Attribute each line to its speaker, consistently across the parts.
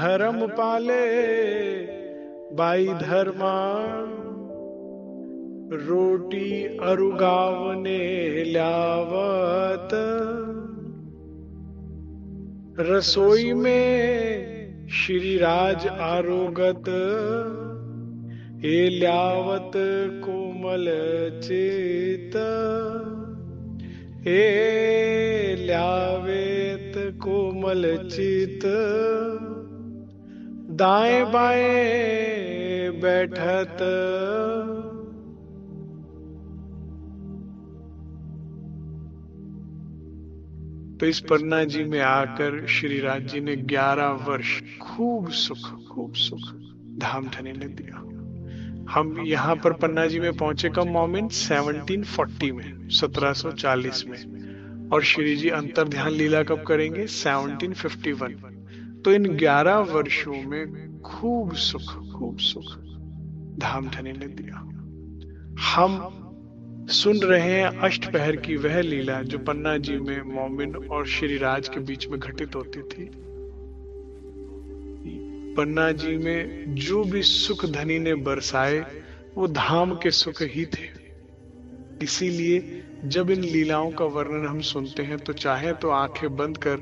Speaker 1: धर्म पाले बाई धर्मा, रोटी अरुगावने ल्यावत, रसोई में श्री राज आरोगत, हे ल्यावत कोमल चित, हे ल्यावेत कोमल चित, दाएं बाएं बैठत। तो इस पन्ना जी में आकर श्री राज जी ने 11 वर्ष खूब सुख धाम धनी ने दिया। हम यहाँ पर पन्ना जी में पहुंचे कब मोमिन? 1740 में, 1740 में। और श्री जी अंतर ध्यान लीला कब करेंगे? 1751। तो इन 11 वर्षों में खूब सुख धाम धनी ने दिया। हम सुन रहे हैं अष्टपहर की वह लीला जो पन्ना जी में मोमिन और श्री राज के बीच में घटित होती थी। पन्ना जी में जो भी सुख धनी ने बरसाए वो धाम के सुख ही थे। इसीलिए जब इन लीलाओं का वर्णन हम सुनते हैं तो चाहे तो आंखें बंद कर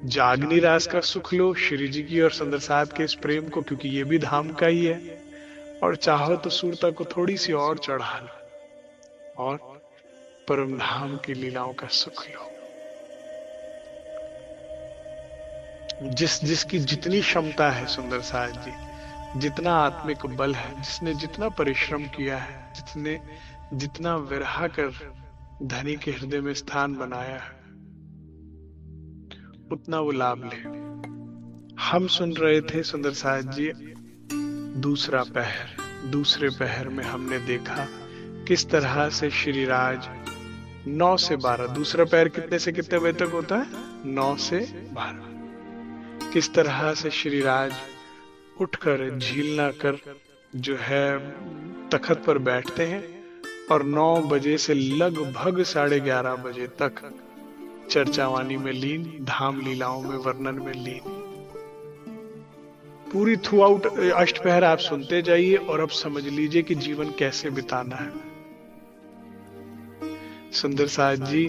Speaker 1: जागनी रास का सुख लो, श्री जी की और सुंदर साथ के इस प्रेम को, क्योंकि ये भी धाम का ही है। और चाहो तो सूरता को थोड़ी सी और चढ़ा लो और परम धाम की लीलाओं का सुख लो। जिसकी जितनी क्षमता है सुंदर साथ जी, जितना आत्मिक बल है, जिसने जितना परिश्रम किया है, जिसने जितना विरहा कर धनी के हृदय में स्थान बनाया है, उतना वो लाभ ले। हम सुन रहे थे सुंदर साथ जी दूसरा पहर। दूसरे पहर में हमने देखा किस तरह से श्री राज 9 से 12, दूसरा पहर कितने से कितने बजे तक होता है? 9 से 12। किस तरह से श्री राज उठकर झीलना कर जो है तखत पर बैठते हैं और 9 बजे से लगभग 11:30 बजे तक चर्चावानी में लीन, धाम लीलाओं में वर्णन में लीन। पूरी थ्रू आउट अष्टपहर आप सुनते जाइए और अब समझ लीजिए कि जीवन कैसे बिताना है। सुंदर साथ जी,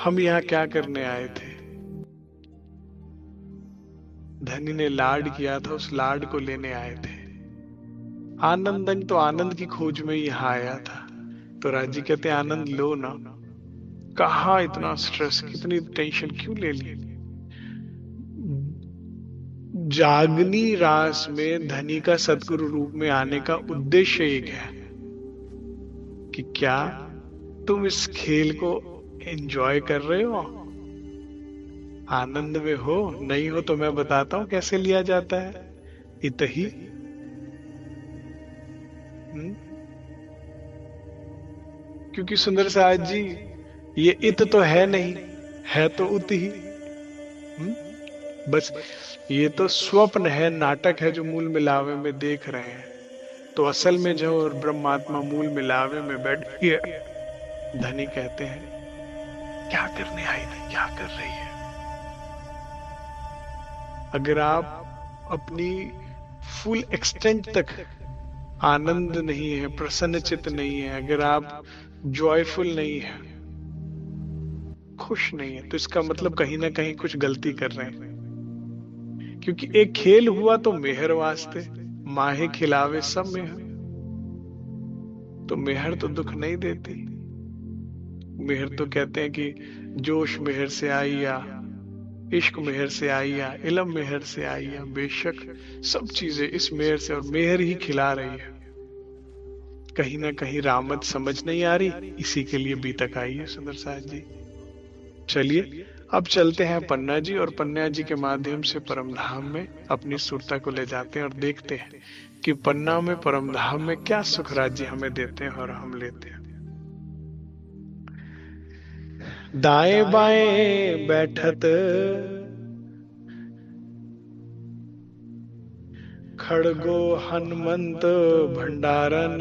Speaker 1: हम यहाँ क्या करने आए थे? धनी ने लाड किया था, उस लाड को लेने आए थे। आनंदंग तो आनंद की खोज में यहाँ आया था। तो राजी कहते आनंद लो ना, कहा इतना स्ट्रेस, कितनी टेंशन क्यों ले ली? जागनी रास में धनी का सतगुरु रूप में आने का उद्देश्य एक है कि क्या तुम इस खेल को एंजॉय कर रहे हो, आनंद में हो? नहीं हो तो मैं बताता हूं कैसे लिया जाता है। इत ही क्योंकि सुंदर साथ जी ये इत तो है नहीं, है तो उत ही। बस ये तो स्वप्न है, नाटक है जो मूल मिलावे में देख रहे हैं। तो असल में जो ब्रह्मात्मा मूल मिलावे में बैठ के धनी कहते हैं क्या करने आई थी, क्या कर रही है? अगर आप अपनी फुल एक्सटेंट तक आनंद नहीं है, प्रसन्नचित नहीं है, अगर आप जॉयफुल नहीं है, खुश नहीं है, तो इसका मतलब कहीं ना कहीं कुछ गलती कर रहे हैं। क्योंकि एक खेल हुआ तो मेहर वास्ते, माहे खिलावे सब मेहर। तो मेहर तो दुख नहीं देती। मेहर तो कहते हैं कि जोश मेहर से आई या इश्क मेहर से आई या इल्म मेहर से आई या, बेशक सब चीजें इस मेहर से, और मेहर ही खिला रही है। कहीं ना कहीं रामत समझ नहीं आ रही, इसी के लिए बीतक आई है सुंदर साथ जी। चलिए अब चलते हैं पन्ना जी, और पन्ना जी के माध्यम से परम धाम में अपनी सुरता को ले जाते हैं और देखते हैं कि पन्ना में परम धाम में क्या सुख राज्य हमें देते हैं और हम लेते हैं। दाएं बाएं बैठत खड़गो हनुमंत भंडारन।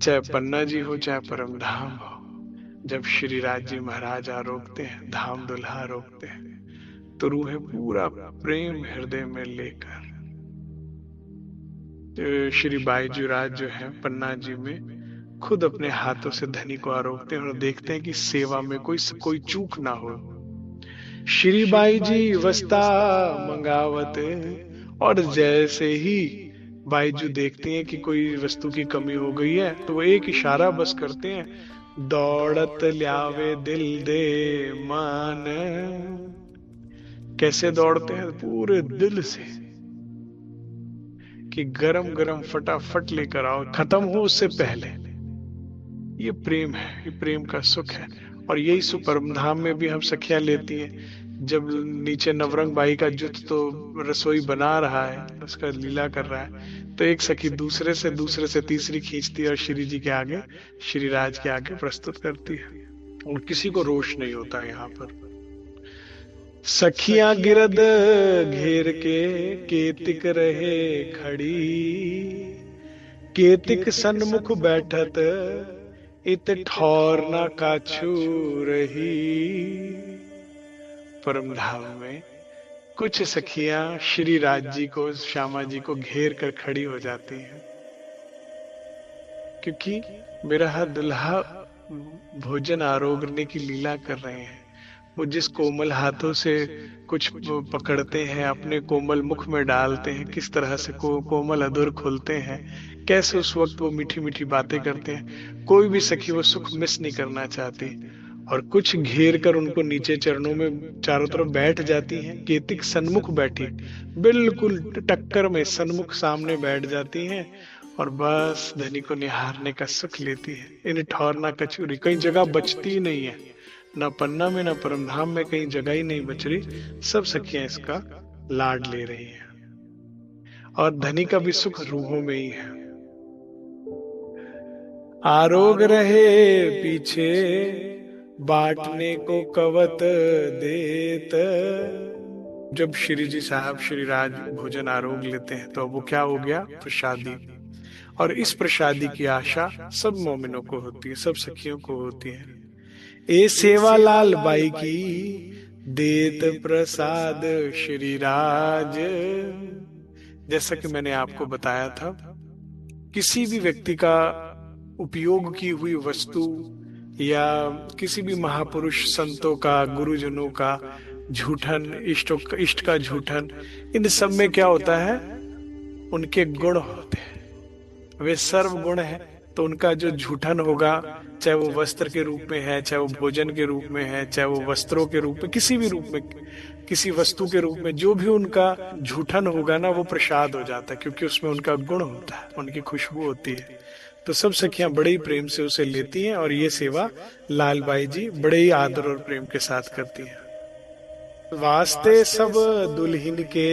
Speaker 1: चाहे पन्ना जी हो चाहे परम धाम हो, जब श्री राज जी महाराज आरोगते हैं, धाम दुल्हा आरोगते हैं, तो रूहें पूरा प्रेम हृदय में लेकर श्री बाईजूराज जो है पन्ना जी में खुद अपने हाथों से धनी को आरोपते हैं और देखते हैं कि सेवा में कोई चूक ना हो। श्री बाई जी वस्ता मंगावत, और जैसे ही बाईजू देखते हैं कि कोई वस्तु की कमी हो गई है तो वो एक इशारा बस करते हैं, दौड़त ल्यावे दिल दे मान। कैसे दौड़ते हैं? पूरे दिल से, कि गरम गरम फटाफट लेकर आओ, खत्म हो उससे पहले। ये प्रेम है, ये प्रेम का सुख है। और यही सुख परम धाम में भी हम सखियां लेती हैं। जब नीचे नवरंग बाई का जुट तो रसोई बना रहा है, उसका लीला कर रहा है, तो एक सखी दूसरे से तीसरी खींचती है और श्री जी के आगे, श्री राज के आगे प्रस्तुत करती है, और किसी को रोष नहीं होता यहाँ पर। सखियां गिरद घेर के केतिक रहे खड़ी, केतिक सन्मुख बैठत इत ठौर ना काछू रही। परम धाम में कुछ सखियां श्री राज जी को, श्यामा जी को घेर कर खड़ी हो जाती हैं, क्योंकि मेरा दुल्हा भोजन आरोगने की लीला कर रहे हैं। वो जिस कोमल हाथों से कुछ पकड़ते हैं, अपने कोमल मुख में डालते हैं, किस तरह से कोमल अधर खोलते हैं, कैसे उस वक्त वो मीठी मीठी बातें करते हैं। कोई भी सखी वो सुख मिस नहीं करना चाहती, और कुछ घेर कर उनको नीचे चरणों में चारों तरफ बैठ जाती हैं। केतिक सन्मुख बैठी, बिल्कुल टक्कर में सन्मुख सामने बैठ जाती हैं, और बस धनी को निहारने का सुख लेती है। इन ठौर ना कचूरी, कहीं जगह बचती ही नहीं है, ना पन्ना में ना परम धाम में कहीं जगह ही नहीं बच रही। सब सखियां इसका लाड ले रही हैं, और धनी का भी सुख रूहों में ही है। आरोग रहे पीछे बांटने को कवत देत। जब श्री जी साहब श्री राज भोजन आरोग लेते हैं तो वो क्या हो गया? प्रसादी। और इस प्रसादी की आशा सब मोमिनों को होती है, सब सखियों को होती है। ए सेवालाल बाई की देत प्रसाद श्री राज। जैसा कि मैंने आपको बताया था, किसी भी व्यक्ति का उपयोग की हुई वस्तु या किसी भी महापुरुष संतों का, गुरुजनों का झूठन, इष्ट का झूठन, इन सब में क्या होता है? उनके गुण होते हैं, वे सर्व गुण है। तो उनका जो झूठन होगा, चाहे वो वस्त्र के रूप में है, चाहे वो भोजन के रूप में है, चाहे वो वस्त्रों के रूप में, किसी भी रूप में, किसी वस्तु के रूप में, जो भी उनका झूठन होगा ना, वो प्रसाद हो जाता है, क्योंकि उसमें उनका गुण होता है, उनकी खुशबू होती है। तो सब सखियां बड़े ही प्रेम से उसे लेती हैं, और ये सेवा लाल बाई जी बड़े ही आदर और प्रेम के साथ करती हैं। वास्ते सब दुल्हन के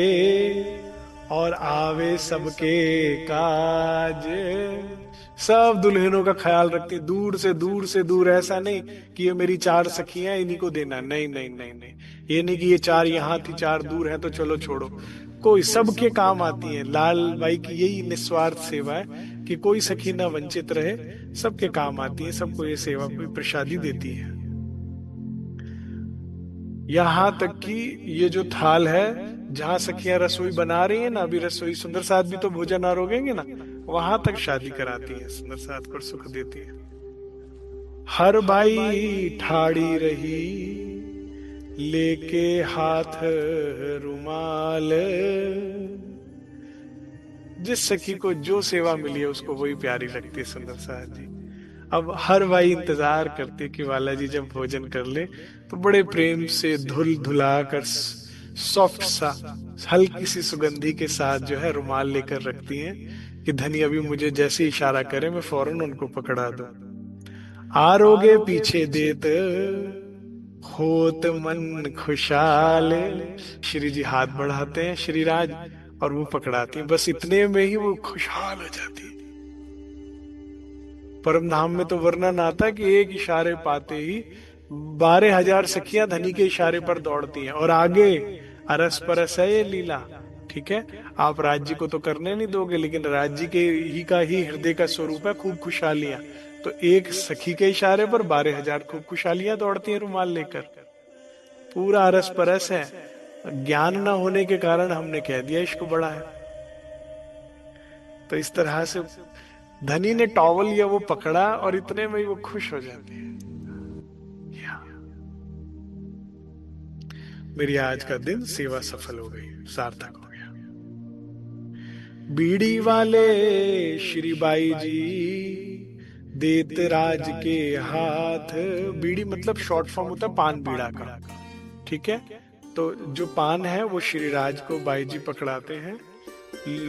Speaker 1: और आवे सबके काज। सब दुल्हनों का ख्याल रखती, दूर से दूर, ऐसा नहीं कि ये मेरी 4 सखियां इन्हीं को देना, नहीं नहीं नहीं नहीं, ये नहीं कि ये 4 यहाँ थी 4 दूर है तो चलो छोड़ो, कोई सबके काम आती है। लाल बाई की यही निस्वार्थ सेवा है कि कोई सखी ना वंचित रहे, सबके काम आती है, सबको ये सेवा प्रसादी देती है। यहां तक कि ये जो थाल है, जहां सखियां रसोई बना रही है ना, अभी रसोई सुंदर साथ भी तो भोजन आरोगेंगे ना, वहां तक शादी कराती है, सुंदर साथ को सुख देती है। हर बाई ठाड़ी रही लेके हाथ रुमाल। जिस सखी को जो सेवा मिली है उसको वही प्यारी लगती है, सुंदर साथ जी। अब हर भाई इंतजार करते कि वाला जी जब भोजन कर ले तो बड़े प्रेम से धुल धुला कर सॉफ्ट सा हल्की सी सुगंधी के साथ जो है रुमाल लेकर रखती हैं, कि धनी अभी मुझे जैसे इशारा करे मैं फौरन उनको पकड़ा दूं। आरोगे पीछे देत होत मन खुशहाल। श्री जी हाथ बढ़ाते हैं श्री राज, और वो पकड़ाती हैं, बस इतने में ही वो खुशहाल हो जाती है। परम धाम में तो वर्णन आता है कि एक इशारे पाते ही 12,000 सखियां धनी के इशारे पर दौड़ती हैं, और आगे अरस परस है ये लीला। ठीक है, आप राज्य को तो करने नहीं दोगे, लेकिन राज्य के ही हृदय का स्वरूप है खूब खुशहालियां। तो एक सखी के इशारे पर 12,000 खूब खुशहालियां दौड़ती हैं रुमाल लेकर, पूरा अरस परस है। ज्ञान ना होने के कारण हमने कह दिया इश्क बड़ा है। तो इस तरह से धनी ने टॉवल या वो पकड़ा और इतने में ही वो खुश हो जाती है। या, मेरी आज का दिन सेवा सफल हो गई, सार्थक हो गया। बीड़ी वाले श्री बाई जी देत राज के हाथ। बीड़ी मतलब शॉर्ट फॉर्म होता है पान बीड़ा का, ठीक है। तो जो पान है वो श्री राज को बाई जी पकड़ाते हैं।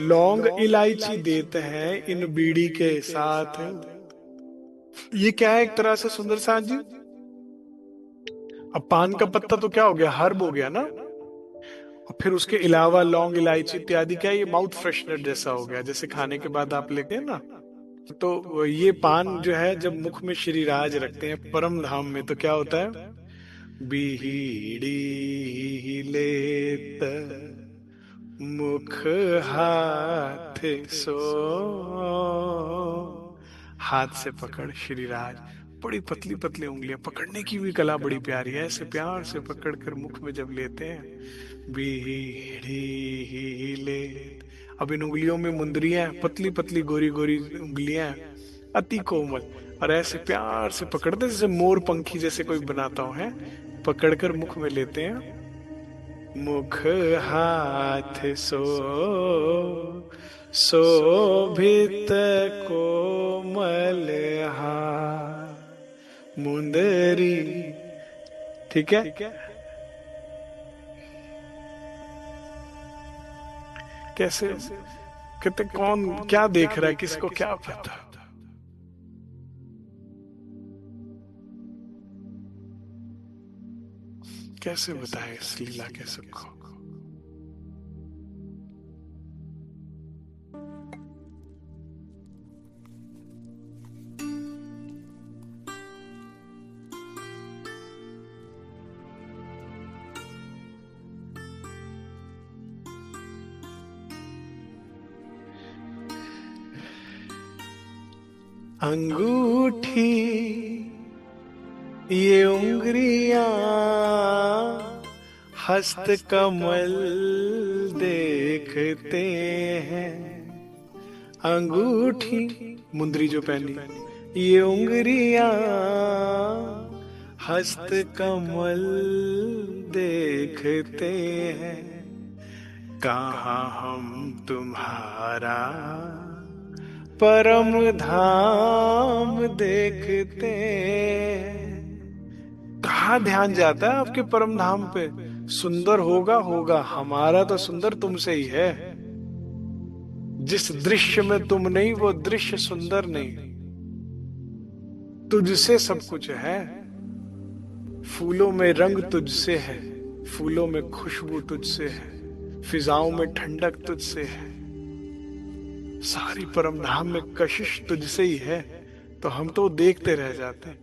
Speaker 1: लौंग इलायची देते हैं इन बीड़ी के साथ। ये क्या है एक तरह से सुंदर साथ जी? अब पान का पत्ता तो क्या हो गया, हर्ब हो गया ना, और फिर उसके अलावा लौंग इलायची इत्यादि क्या है, ये माउथ फ्रेशनर जैसा हो गया, जैसे खाने के बाद आप लेते हैं ना। तो ये पान जो है जब मुख में श्री राज रखते हैं परम धाम में, तो क्या होता है, बीड़ी लेत मुख हाथ सो। हाथ से पकड़ श्री राज, बड़ी पतली पतली उंगलियां, पकड़ने की भी कला बड़ी प्यारी है, ऐसे प्यार से पकड़ कर मुख में जब लेते हैं। बीड़ी ले, अब इन उंगलियों में मुंदरियां, पतली पतली गोरी गोरी उंगलियां, अति कोमल, और ऐसे प्यार से पकड़ते जैसे मोर पंखी जैसे कोई बनाता हो है, पकड़कर मुख में लेते हैं। मुख हाथ शोभित कोमल हाथ मुंदरी, ठीक है। कैसे कहते, कौन क्या देख रहा है, किसको क्या पता। कैसे बताए इस लीला के सुख को। अंगूठी ये उंगलियां हस्त कमल देखते हैं। अंगूठी मुंदरी जो पहनी, ये उंगलियां हस्त कमल देखते हैं। कहाँ हम तुम्हारा परम धाम देखते हैं। कहाँ ध्यान जाता है आपके परम धाम पे? सुंदर होगा होगा, हमारा तो सुंदर तुमसे ही है। जिस दृश्य में तुम नहीं वो दृश्य सुंदर नहीं। तुझसे सब कुछ है, फूलों में रंग तुझसे है, फूलों में खुशबू तुझसे है, फिजाओं में ठंडक तुझसे है, सारी परम धाम में कशिश तुझसे ही है। तो हम तो देखते रह जाते हैं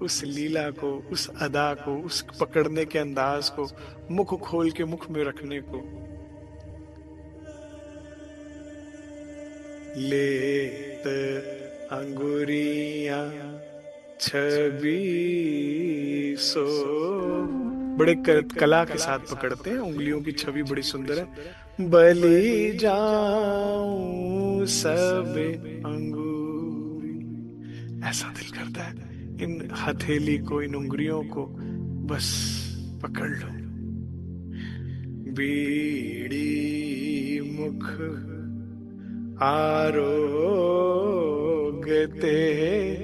Speaker 1: उस लीला को, उस अदा को, उस पकड़ने के अंदाज को, मुख खोल के मुख में रखने को। लेत अंगुरियां छवि सो, बड़े कला के साथ पकड़ते हैं, उंगलियों की छवि बड़ी सुंदर है। बलि जाऊं सब अंगूरी, ऐसा दिल करता है इन हथेली को, इन उंगलियों को बस पकड़ लो। बीड़ी मुख आरोगते,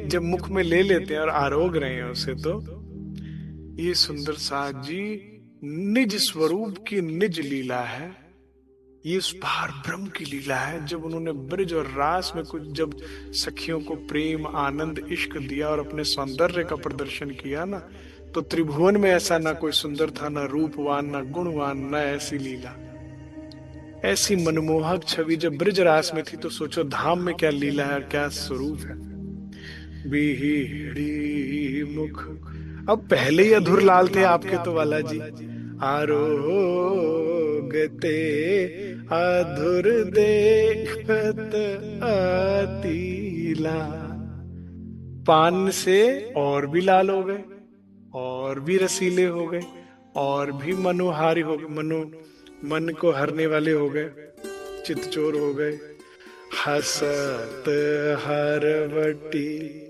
Speaker 1: जब मुख में ले लेते हैं और आरोग रहे हैं उसे, तो ये सुंदर साथ जी निज स्वरूप की निज लीला है। ये उस पार ब्रह्म की लीला है। जब उन्होंने ब्रज और रास में कुछ जब सखियों को प्रेम आनंद इश्क दिया और अपने सौंदर्य का प्रदर्शन किया ना, तो त्रिभुवन में ऐसा ना कोई सुंदर था, ना रूपवान, ना गुणवान, ना ऐसी लीला, ऐसी मनमोहक छवि जब ब्रज रास में थी। तो सोचो धाम में क्या लीला है और क्या स्वरूप है। बीड़ी मुख, अब पहले ही अधुर लाल थे आपके तो वाला जी। आरोगते अधुर देखत अतीला, पान से और भी लाल हो गए और भी रसीले हो गए और भी मनोहारी हो गए, मन को हरने वाले हो गए, चितचोर हो गए। हसत हरवटी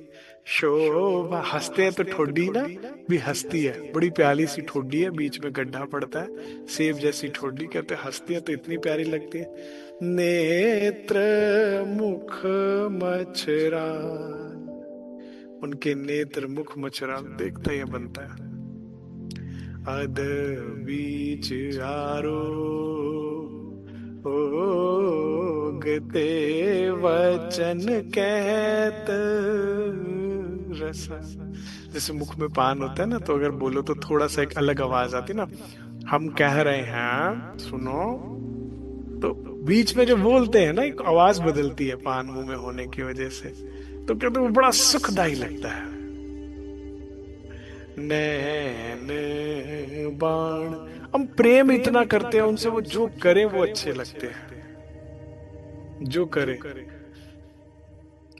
Speaker 1: शोभा, हंसते हैं तो ठोडी ना भी हंसती है, बड़ी प्यारी सी ठोडी है, बीच में गड्ढा पड़ता है, सेब जैसी ठोडी, कहते हैं हंसती है तो इतनी प्यारी लगती है। नेत्र मुख मच्छरान, उनके नेत्र मुख मच्छरान, देखता ही बनता है। अद बीच आरो ओगते वचन कहत रसा। जैसे मुख में पान होता है ना, तो अगर बोलो तो थोड़ा सा एक अलग आवाज आती ना, हम कह रहे हैं सुनो, तो बीच में जो बोलते हैं ना एक आवाज बदलती है पान मुंह में होने की वजह से, तो कहते वो बड़ा सुखदायी लगता है। नैन बाण, हम प्रेम इतना करते हैं उनसे, वो जो करे वो अच्छे लगते हैं, जो करे।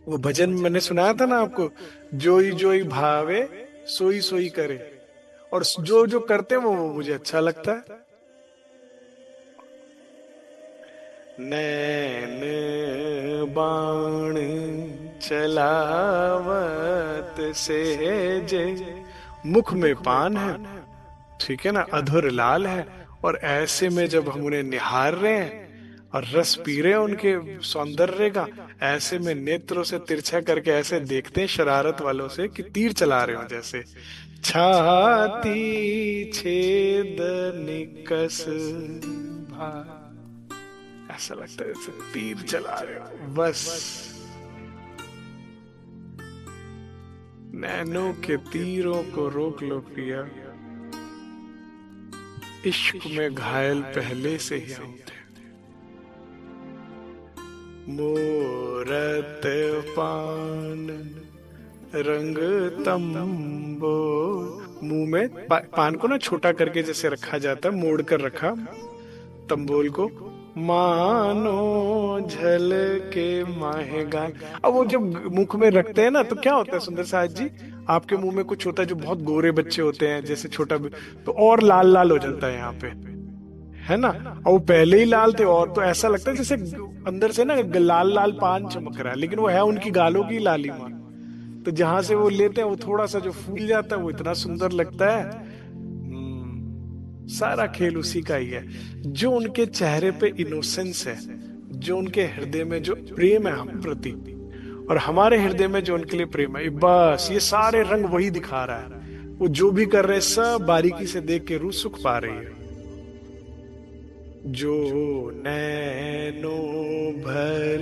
Speaker 1: वो भजन में मैंने सुनाया था ना आपको, जोई जोई भावे सोई सोई करे, और जो जो करते हैं वो मुझे अच्छा लगता है। नैन बाण चलावत सेजे, मुख में पान है, ठीक है ना, अधर लाल है, और ऐसे में जब हम उन्हें निहार रहे हैं और रस पी रहे हैं उनके सौंदर्य का, ऐसे में नेत्रों से तिरछा करके ऐसे देखते हैं शरारत वालों से कि तीर चला रहे हो जैसे। छाती छेद निकस भा, ऐसा लगता है जैसे तीर चला रहे हो बस। नैनों के तीरों को रोक लो पिया, इश्क में घायल पहले से ही हम थे। मोरत पान रंग तंबो, मुंह में पान को ना छोटा करके जैसे रखा जाता है, मोड़ कर रखा तंबोल को, मानो झल के माहेगान। अब वो जब मुख में रखते हैं ना तो क्या होता है सुंदर साज जी, आपके मुंह में कुछ होता है जो बहुत गोरे बच्चे होते हैं जैसे छोटा, तो और लाल लाल हो जाता है यहाँ पे, है ना, और वो पहले ही लाल थे, और तो ऐसा लगता है जैसे अंदर से ना लाल लाल पान चमक रहा है, लेकिन वो है उनकी गालों की लालिमा। तो जहां से वो लेते हैं वो थोड़ा सा जो फूल जाता है वो इतना सुंदर लगता है। सारा खेल उसी का ही है। जो उनके चेहरे पे इनोसेंस है, जो उनके हृदय में जो प्रेम है हम प्रति, और हमारे हृदय में जो उनके लिए प्रेम है, बस ये सारे रंग वही दिखा रहा है। वो जो भी कर रहे हैं सब बारीकी से देख के रूह सुख पा रही है। जो नैनो भर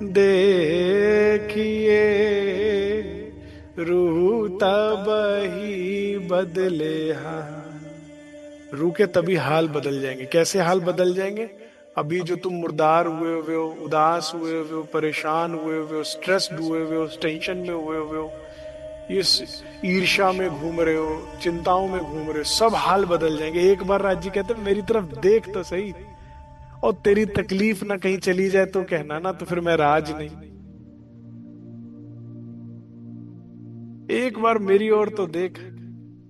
Speaker 1: देखिए रूह तब ही बदले हाल, रूह के तभी हाल बदल जाएंगे। कैसे हाल बदल जाएंगे? अभी जो तुम मुर्दार हुए हुए हो, उदास हुए हुए हो, परेशान हुए हुए हो, स्ट्रेस्ड हुए हुए हो, टेंशन में हुए हुए हो, ये ईर्ष्या में घूम रहे हो, चिंताओं में घूम रहे हो, सब हाल बदल जाएंगे। एक बार राज जी कहते मेरी तरफ देख तो सही, और तेरी तकलीफ ना कहीं चली जाए तो कहना ना, तो फिर मैं राज नहीं। एक बार मेरी ओर तो देख,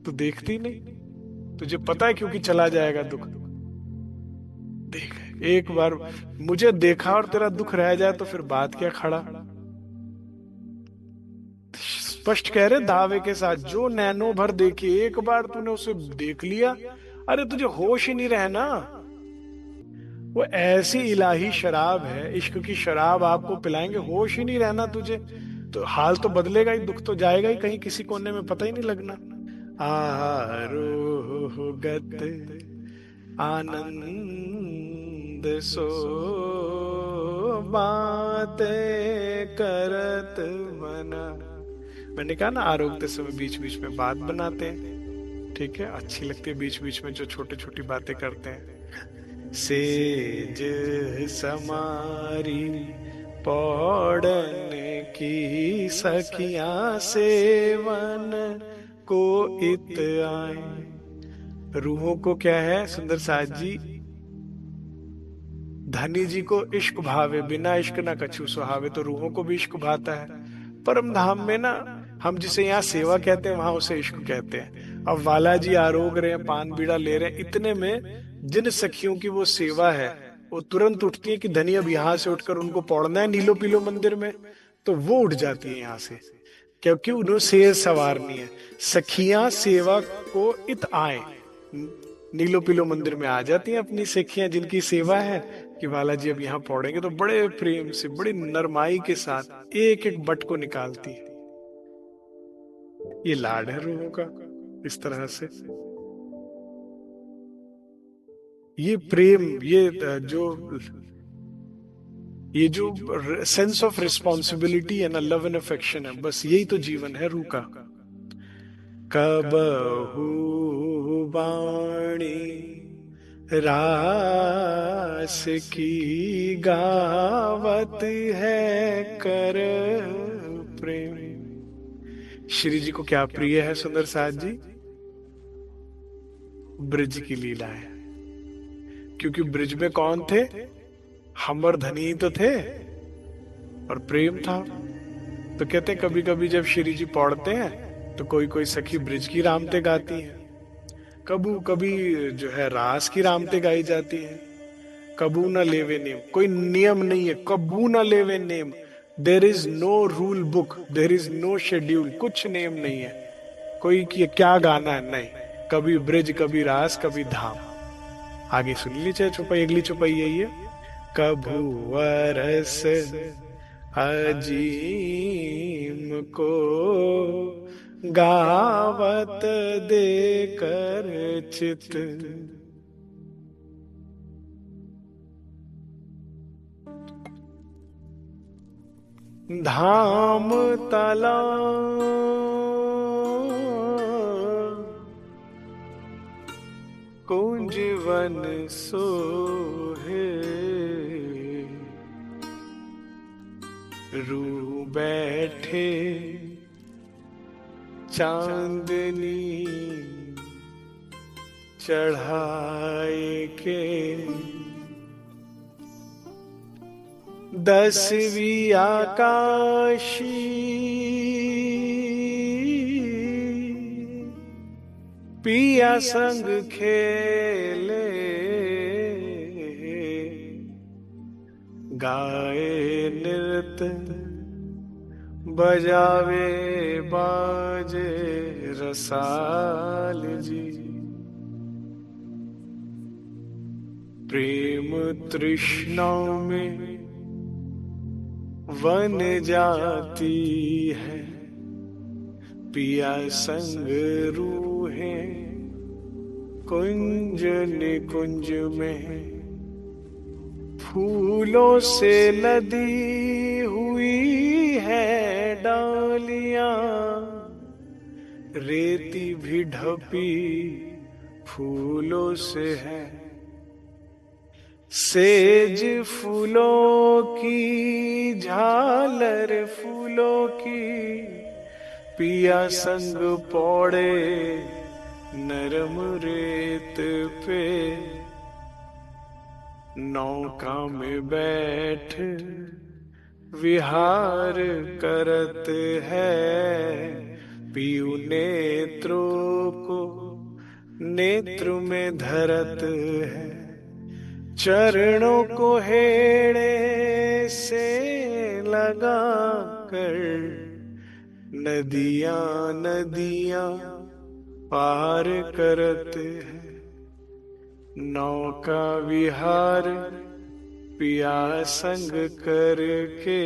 Speaker 1: तू देखती नहीं, तुझे पता है क्योंकि चला जाएगा दुख। देख एक बार मुझे देखा और तेरा दुख रह जाए तो फिर बात क्या खड़ा। स्पष्ट कह रहे दावे के साथ, जो नैनो भर देखी, एक बार तूने उसे देख लिया, अरे तुझे होश ही नहीं रहना। वो ऐसी इलाही शराब है, इश्क की शराब आपको पिलाएंगे, होश ही नहीं रहना तुझे। तो हाल तो बदलेगा ही, दुख तो जाएगा ही कहीं किसी कोने में, पता ही नहीं लगना। आरोगत आनंद सो बातें करत मना। मैंने कहा ना आरोगते समय बीच बीच में बात बनाते हैं, ठीक है, अच्छी लगती है बीच बीच में जो छोटी छोटी बातें करते हैं। सेज समारी पौड़न की सखियां सेवन को इत आए। रूहों को क्या है सुंदर साज जी, धनी जी को इश्क भावे, बिना इश्क ना कछु सुहावे, तो रूहों को भी इश्क भाता है। परम धाम में ना हम जिसे यहाँ सेवा कहते हैं वहां उसे इश्क कहते हैं। अब वाला जी आरोग रहे हैं, पान बीड़ा ले रहे हैं, इतने में जिन सखियों की वो सेवा है वो तुरंत उठती है कि धनी अब यहाँ से उठकर उनको पौड़ना है नीलो पीलो मंदिर में। तो वो उठ जाती है यहाँ से, क्योंकि उन्हें सेर सवारनी है। सखियां सेवा को इत आए, नीलो पीलो मंदिर में आ जाती हैं अपनी सखियां जिनकी सेवा है कि बालाजी अब यहाँ पौड़ेंगे, तो बड़े प्रेम से बड़ी नरमाई के साथ एक एक बट को निकालती है। ये लाड है रूहों का इस तरह से। ये प्रेम, ये जो सेंस ऑफ रिस्पॉन्सिबिलिटी है ना, लव एंड अफेक्शन है, बस यही तो जीवन है रूह का। कबहू बाणी रास की गावत है कर प्रेम। श्री जी को क्या प्रिय है सुंदर साथ जी? ब्रिज की लीला है। क्योंकि ब्रिज में कौन थे? हम और धनी तो थे और प्रेम था। तो कहते कभी कभी जब श्री जी पौड़ते हैं तो कोई कोई सखी ब्रिज की रामते गाती हैं, कबू कभी जो है रास की रामते गाई जाती है। कबू ना लेवे नेम, कोई नियम नहीं है, कबू ना लेवे नेम। There is no rule book, there is no schedule, कुछ नेम नहीं है कोई कि क्या गाना है, नहीं। कभी ब्रिज, कभी रास, कभी धाम। आगे सुन लीजिए चौपाई, अगली चौपाई यही है। कभू वरस अजीम को गावत देकर चित, धाम तला कुंज वन सोहे, रू बैठे चांदनी चढ़ाए के, 10वीं आकाशी पिया संग खेले, गाए नृत्य बजावे बाजे रसाल जी। प्रेम तृष्णा में वन जाती है, पिया संग रूहें कुंज निकुंज में, फूलों से लदी हुई है डालियां, रेती भी ढपी फूलों से है, सेज फूलों की झालर फूलों की, पिया संग पौड़े नरम रेत पे, नौका में बैठ विहार करत है, पीयू नेत्रों को नेत्र में धरत है, चरणों को हेड़े से लगा कर, नदियां नदियां पार करते हैं, नौका विहार पिया संग करके,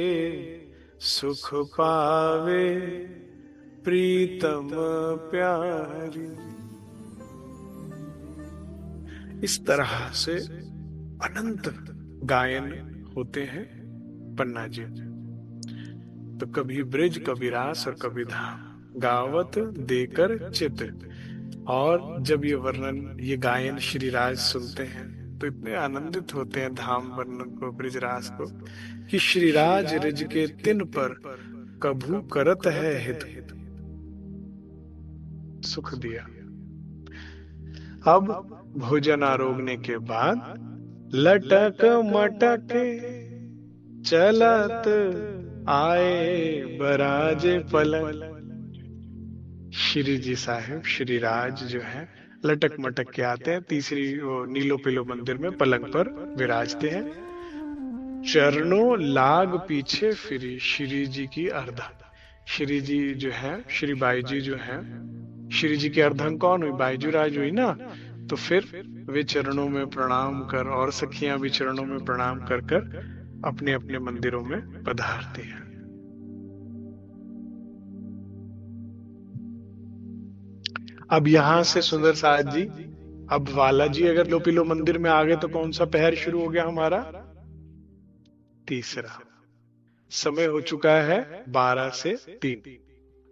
Speaker 1: सुख पावे प्रीतम प्यारी। इस तरह से अनंत गायन होते हैं पन्ना जी। तो कभी ब्रिज, कभी रास और कभी धाम, गावत देकर चित। और जब ये वर्णन, ये गायन श्री राज सुनते हैं तो इतने आनंदित होते हैं धाम वर्णन को, ब्रिज रास को, कि श्री राज रिज के तिन पर कभू करत है हित, सुख दिया। अब भोजन आरोगने के बाद लटक मटक चलत आए बराजे पलंग, श्री जी साहिब श्री राज जो है लटक मटक के आते हैं, तीसरी वो नीलो पीलो मंदिर में पलंग पर विराजते हैं। चरणों लाग पीछे फिरी श्री जी की अर्धा। श्री जी जो है, श्री बाई जी जो है, श्री जी की अर्धन कौन हुई? बाईजू राज हुई ना। तो फिर वे चरणों में प्रणाम कर, और सखियां भी चरणों में प्रणाम कर कर अपने अपने मंदिरों में पधारती हैं। अब यहां से सुंदर साज जी, अब वाला जी अगर लोपिलो मंदिर में आ गए तो कौन सा पहर शुरू हो गया हमारा? तीसरा। समय हो चुका है 12 से 3।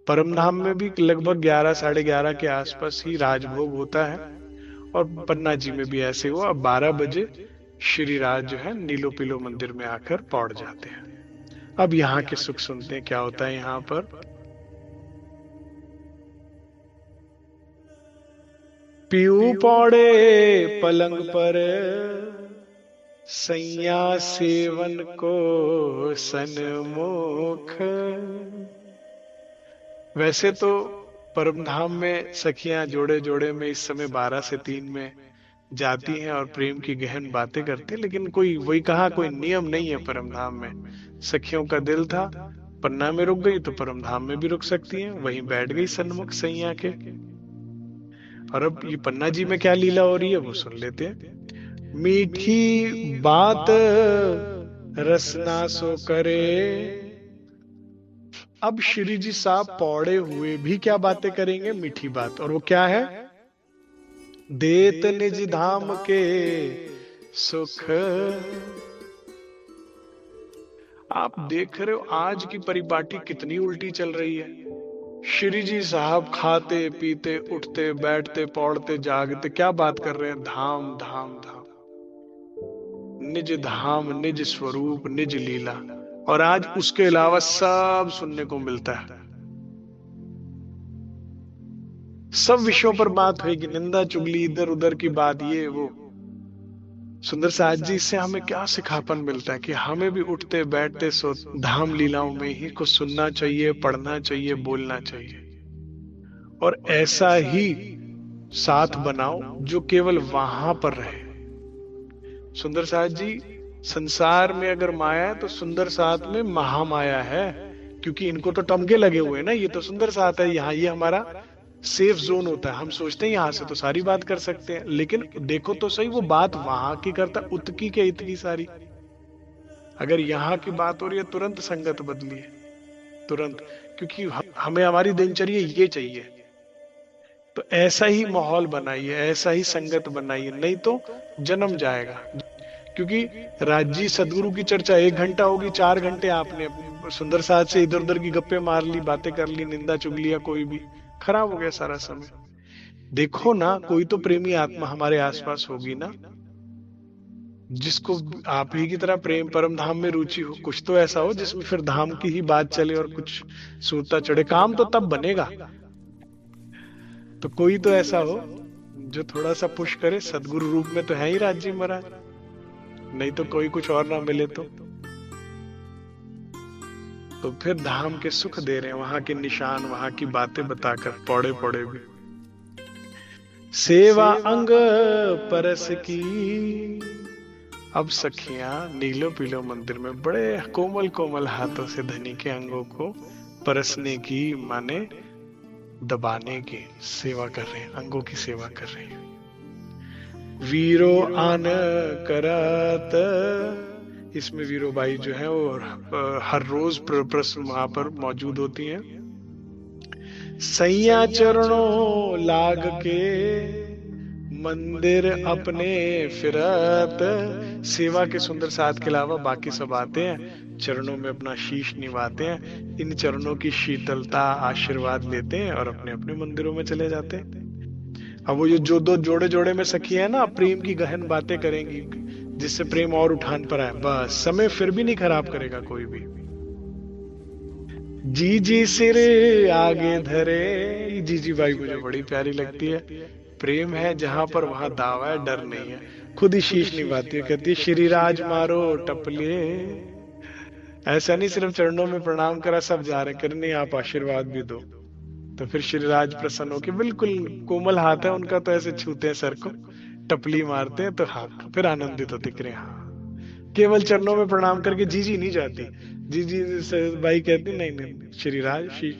Speaker 1: परमधाम में भी लगभग 11 साढ़े 11 के आसपास ही राजभोग होता है, और पन्ना जी में भी ऐसे हुआ। अब 12 बजे श्री राज जो है नीलो पीलो मंदिर में आकर पौड़ जाते हैं। अब यहाँ के सुख सुनते हैं, क्या होता है यहाँ पर। पीऊ पौड़े पलंग पर, सैया सेवन को सन्मुख। वैसे तो परमधाम में सखियां जोड़े जोड़े में इस समय 12 से 3 में जाती हैं और प्रेम की गहन बातें करती हैं, लेकिन कोई वही कहा, कोई नियम नहीं है परमधाम में। सखियों का दिल था, पन्ना में रुक गई तो परमधाम में भी रुक सकती हैं, वहीं बैठ गई सन्मुख सैया के। और अब ये पन्ना जी में क्या लीला हो रही है वो सुन लेते हैं। मीठी बात रसना सो करे। अब श्री जी साहब पौड़े हुए भी क्या बातें करेंगे? मीठी बात। और वो क्या है? देत निज धाम के सुख। आप देख रहे हो आज की परिपाटी कितनी उल्टी चल रही है। श्री जी साहब खाते पीते उठते बैठते पौड़ते जागते क्या बात कर रहे हैं? धाम धाम धाम, निज धाम निज स्वरूप निज लीला। और आज उसके अलावा सब सुनने को मिलता है। सब विषयों पर बात होगी, निंदा चुगली इधर उधर की बात, ये वो। सुंदर साज जी, इससे हमें क्या सिखापन मिलता है कि हमें भी उठते बैठते सो धाम लीलाओं में ही कुछ सुनना चाहिए, पढ़ना चाहिए, बोलना चाहिए। और ऐसा ही साथ बनाओ जो केवल वहां पर रहे। सुंदर साज जी, संसार में अगर माया है तो सुंदर साथ में महामाया है, क्योंकि इनको तो टमके लगे हुए हैं ना। ये तो सुंदर साथ है, यहाँ ये हमारा सेफ जोन होता है। हम सोचते हैं यहां से तो सारी बात कर सकते हैं, लेकिन देखो तो सही वो बात वहां की करता उतकी के इतनी सारी। अगर यहाँ की बात हो रही है तुरंत संगत बदलिए, तुरंत, क्योंकि हमें हमारी दिनचर्या ये चाहिए। तो ऐसा ही माहौल बनाइए, ऐसा ही संगत बनाइए, नहीं तो जन्म जाएगा। क्योंकि राजी सदगुरु की चर्चा 1 घंटा होगी, 4 घंटे आपने सुंदर साथ से इधर उधर की गप्पे मार ली, बातें कर ली, निंदा चुगलिया, कोई भी खराब हो गया सारा समय। देखो ना, कोई तो प्रेमी आत्मा हमारे आसपास होगी ना, जिसको आप ही की तरह प्रेम परम धाम में रुचि हो। कुछ तो ऐसा हो जिसमें फिर धाम की ही बात चले और कुछ सूरता चढ़े। काम तो तब बनेगा। तो कोई तो ऐसा हो जो थोड़ा सा पुश करे। सदगुरु रूप में तो है ही राज जी महाराज, नहीं तो कोई कुछ और ना मिले तो फिर धाम के सुख दे रहे हैं, वहां के निशान, वहां की बातें बताकर पौड़े पौड़े भी। सेवा अंग परस की। अब सखियां नीलो पीलो मंदिर में बड़े कोमल कोमल हाथों से धनी के अंगों को परसने की, माने दबाने की सेवा कर रहे हैं, अंगों की सेवा कर रहे हैं। वीरो आन करत। इसमें वीरोबाई जो है वो हर रोज वहां पर मौजूद होती हैं। सैया चरणों लाग के मंदिर अपने फिरत। सेवा के सुंदर साथ के अलावा बाकी सब आते हैं, चरणों में अपना शीश निभाते हैं, इन चरणों की शीतलता आशीर्वाद लेते हैं और अपने अपने मंदिरों में चले जाते हैं। अब वो जो दो जोड़े जोड़े में सखी है ना, प्रेम की गहन बातें करेंगी जिससे प्रेम और उठान पर आए। बस समय फिर भी नहीं खराब करेगा कोई भी। जी जी सिर आगे धरे। जी जी भाई मुझे बड़ी प्यारी लगती है। प्रेम है जहां पर वहां दावा है, डर नहीं है। खुद ही शीश निभाती है, कहती है श्री राज मारो टपले। ऐसा नहीं सिर्फ चरणों में प्रणाम करा सब जा रहे करने, आप आशीर्वाद भी दो। तो फिर श्रीराज प्रसन्न होके, बिल्कुल कोमल हाथ है उनका, तो ऐसे छूते हैं सर को, टपली मारते हैं, तो हाँ फिर आनंदित होते कि हाँ। केवल चरणों में प्रणाम करके जीजी नहीं जाती, जीजी से भाई कहती नहीं नहीं श्रीराज श्री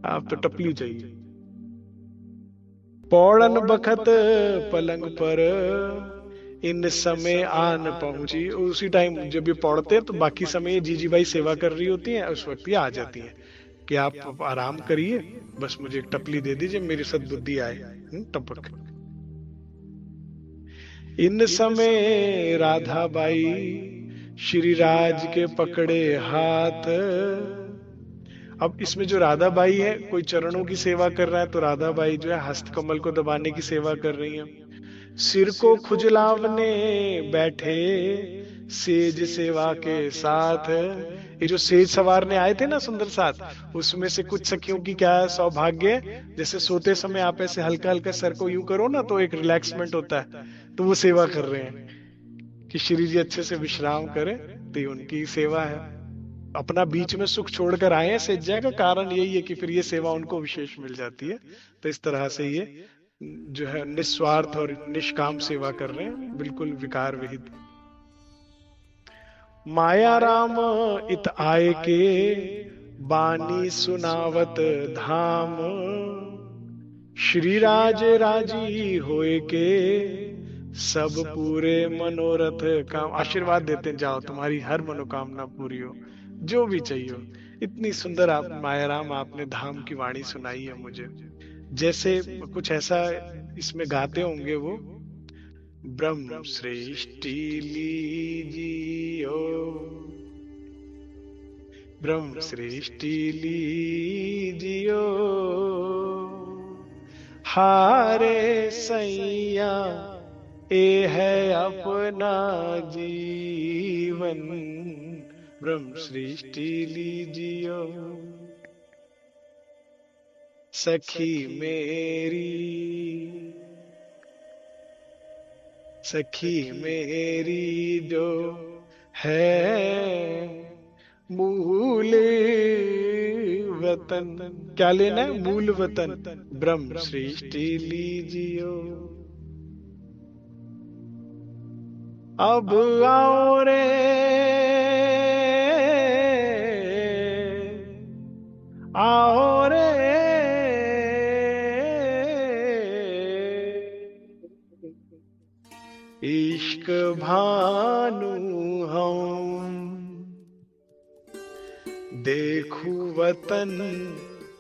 Speaker 1: आप तो टपली चाहिए। पौड़न बखत पलंग पर इन समय आन पहुंची, उसी टाइम जब ये पौड़ते हैं तो बाकी समय जीजी बाई सेवा कर रही होती है, उस वक्त ये आ जाती है कि आप आराम करिए, बस मुझे एक टपली दे दीजिए, मेरी सद्बुद्धि आए। टपक। इन समय राधा बाई श्री राज के पकड़े हाथ। अब इसमें जो राधा बाई है, कोई चरणों की सेवा कर रहा है तो राधा बाई जो है हस्त कमल को दबाने की सेवा कर रही है। सिर को खुजलावने बैठे सेज सेवा के साथ। ये जो सेज सवारने आए थे ना सुंदर साथ, उसमें से कुछ सखियों की क्या सौभाग्य, जैसे सोते समय आप ऐसे हल्का हल्का सर को यूं करो ना तो एक रिलैक्समेंट होता है, तो वो सेवा कर रहे हैं कि श्री जी अच्छे से विश्राम करें, तो ये उनकी सेवा है। अपना बीच में सुख छोड़कर आए हैं, सेज्जा का कारण यही है कि फिर ये सेवा उनको विशेष मिल जाती है। तो इस तरह से ये जो है निस्वार्थ और निष्काम सेवा कर रहे हैं, बिल्कुल विकार विहित। माया राम इत आए के बानी सुनावत धाम। श्री राज राजी होए के सब पूरे मनोरथ काम। आशीर्वाद देते हैं, जाओ तुम्हारी हर मनोकामना पूरी हो, जो भी चाहिए हो। इतनी सुंदर आप माया राम आपने धाम की वाणी सुनाई है मुझे, जैसे कुछ ऐसा इसमें गाते होंगे वो, ब्रह्म सृष्टि लीजियो, ब्रह्म सृष्टि लीजियो, हारे सैया ए है अपना जीवन, ब्रह्म सृष्टि लीजियो। सखी मेरी, सखी मेरी जो है मूल वतन, क्या लेना है? मूल वतन, ब्रह्म सृष्टि लीजियो। अब आओ रे आओ रे इश्क भानु हम, देखू वतन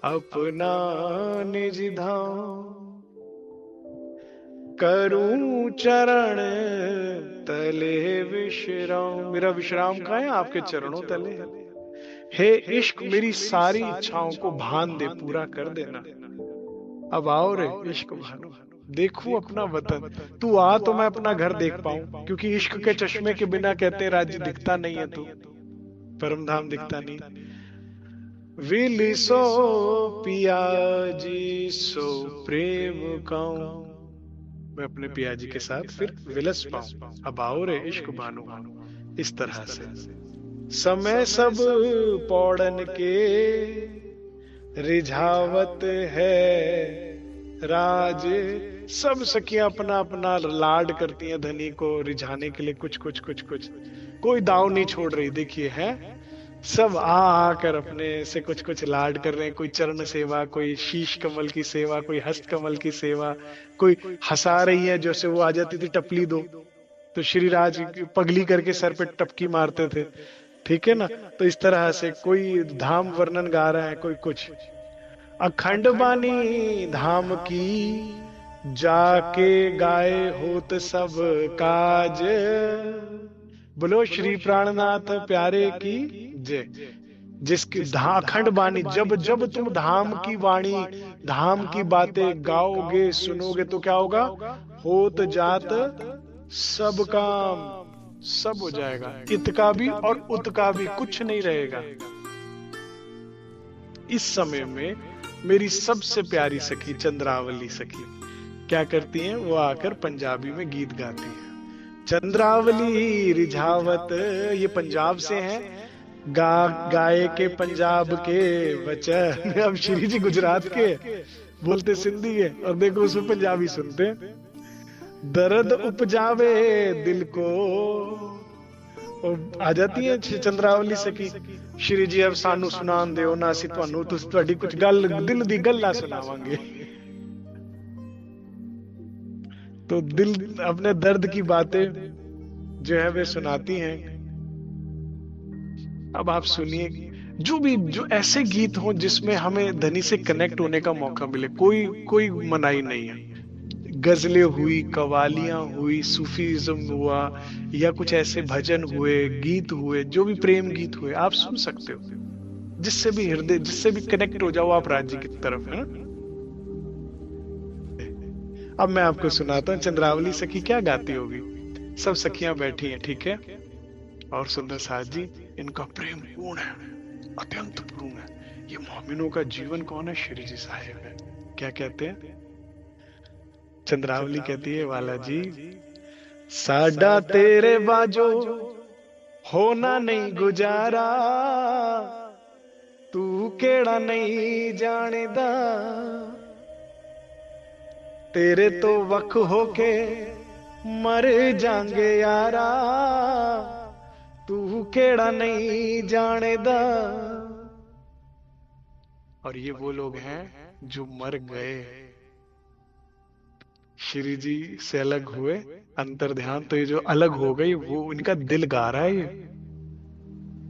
Speaker 1: अपना निज धाम, करूं चरण तले विश्राम। मेरा विश्राम कहाँ है? आपके चरणों तले है। हे इश्क मेरी सारी इच्छाओं को भान दे, पूरा कर देना। अब आओ रे इश्क भानु, देखूं अपना वतन। तू आ तो मैं अपना घर देख पाऊं, क्योंकि इश्क के चश्मे के बिना कहते हैं राज्य दिखता नहीं है, तू परम धाम दिखता नहीं। विल सो पिया जी सो प्रेम काऊं, मैं अपने पिया जी के साथ फिर विलस पाऊं। अब आओ रे इश्क भानु, इस तरह से समय सब पौड़न के रिझावत है राज। सब सखियां अपना अपना लाड करती हैं धनी को रिझाने के लिए, कुछ कुछ कुछ कुछ, कोई दाव नहीं छोड़ रही। देखिए है, सब आकर अपने से कुछ कुछ लाड कर रहे हैं। कोई चरण सेवा, कोई शीश कमल की सेवा, कोई हस्त कमल की सेवा, कोई हंसा रही है। जैसे वो आ जाती थी टपली दो, तो श्री राज पगली करके सर पे टपकी मारते थे, ठीक है ना। तो इस तरह से कोई धाम वर्णन गा रहा है, कोई कुछ। अखंड बानी धाम की जाके गाए होत सब काज। बोलो श्री प्राणनाथ प्यारे की जय। जिसकी अखंड बानी, जब जब तुम धाम की वाणी, धाम की बातें गाओगे सुनोगे तो क्या होगा? होत जात सब काम, सब हो जाएगा। इत का भी और उत का भी कुछ नहीं रहेगा। इस समय में मेरी सबसे प्यारी सखी चंद्रावली सखी क्या करती हैं? वो आकर पंजाबी में गीत गाती हैं। चंद्रावली रिझावत, ये पंजाब से हैं, गाए के पंजाब के वचन। अब श्री जी गुजरात के बोलते सिंधी है, और देखो उसमें पंजाबी सुनते हैं। दर्द उपजावे दिल को, और आ जाती है चंद्रावली सखी, श्री जी अब सानू सुनान दियो ना, ਅਸੀਂ ਤੁਹਾਨੂੰ ਤੁਹਾਡੀ कुछ गल दिल दी गल्ला सुनावांगे। तो दिल अपने दर्द की बातें जो है वे सुनाती हैं। अब आप सुनिए, जो ऐसे गीत हो जिसमें हमें धनी से कनेक्ट होने का मौका मिले, कोई मनाही नहीं है। गजलें हुई, कवालियां हुई, सूफीज्म हुआ, या कुछ ऐसे भजन हुए, गीत हुए, जो भी प्रेम गीत हुए, आप सुन सकते हो। जिससे भी हृदय, जिससे भी कनेक्ट हो जाओ आप राज्य की तरफ, है ना। अब मैं आपको सुनाता हूँ चंद्रावली सखी क्या गाती होगी। सब सखियां बैठी हैं, ठीक है, और सुंदर साथ जी इनका प्रेम पूर्ण है, अत्यंत पूर्ण है। ये मोमिनों का जीवन कौन है? श्री जी साहेब है। क्या कहते हैं? चंद्रावली कहती है, वाला जी साडा तेरे बाजो होना नहीं गुजारा, तू केड़ा नहीं जानेदा, तेरे तो वख होके मर जांगे यारा, तू केड़ा नहीं जानेदा। और ये वो लोग हैं जो मर गए, श्री जी से अलग हुए, अंतर ध्यान। तो ये जो अलग हो गई, वो इनका दिल गा रहा है ये,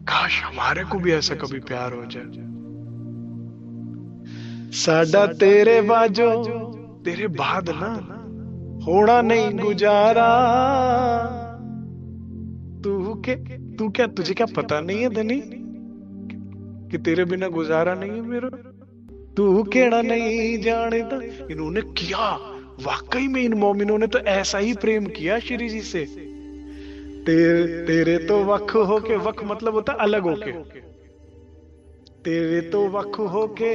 Speaker 1: काश हमारे को भी ऐसा कभी प्यार हो जाए। साडा तेरे बाजो, तेरे बाद ना होना नहीं गुजारा, तू क्या तुझे क्या पता नहीं है धनी कि तेरे बिना गुजारा नहीं है मेरा, तू केड़ा नहीं जानता। इन्होंने किया, वाकई में इन मोमिनों ने तो ऐसा ही प्रेम किया श्री जी से। तेरे तो वख होके, वख मतलब होता अलग होके, तेरे तो वख होके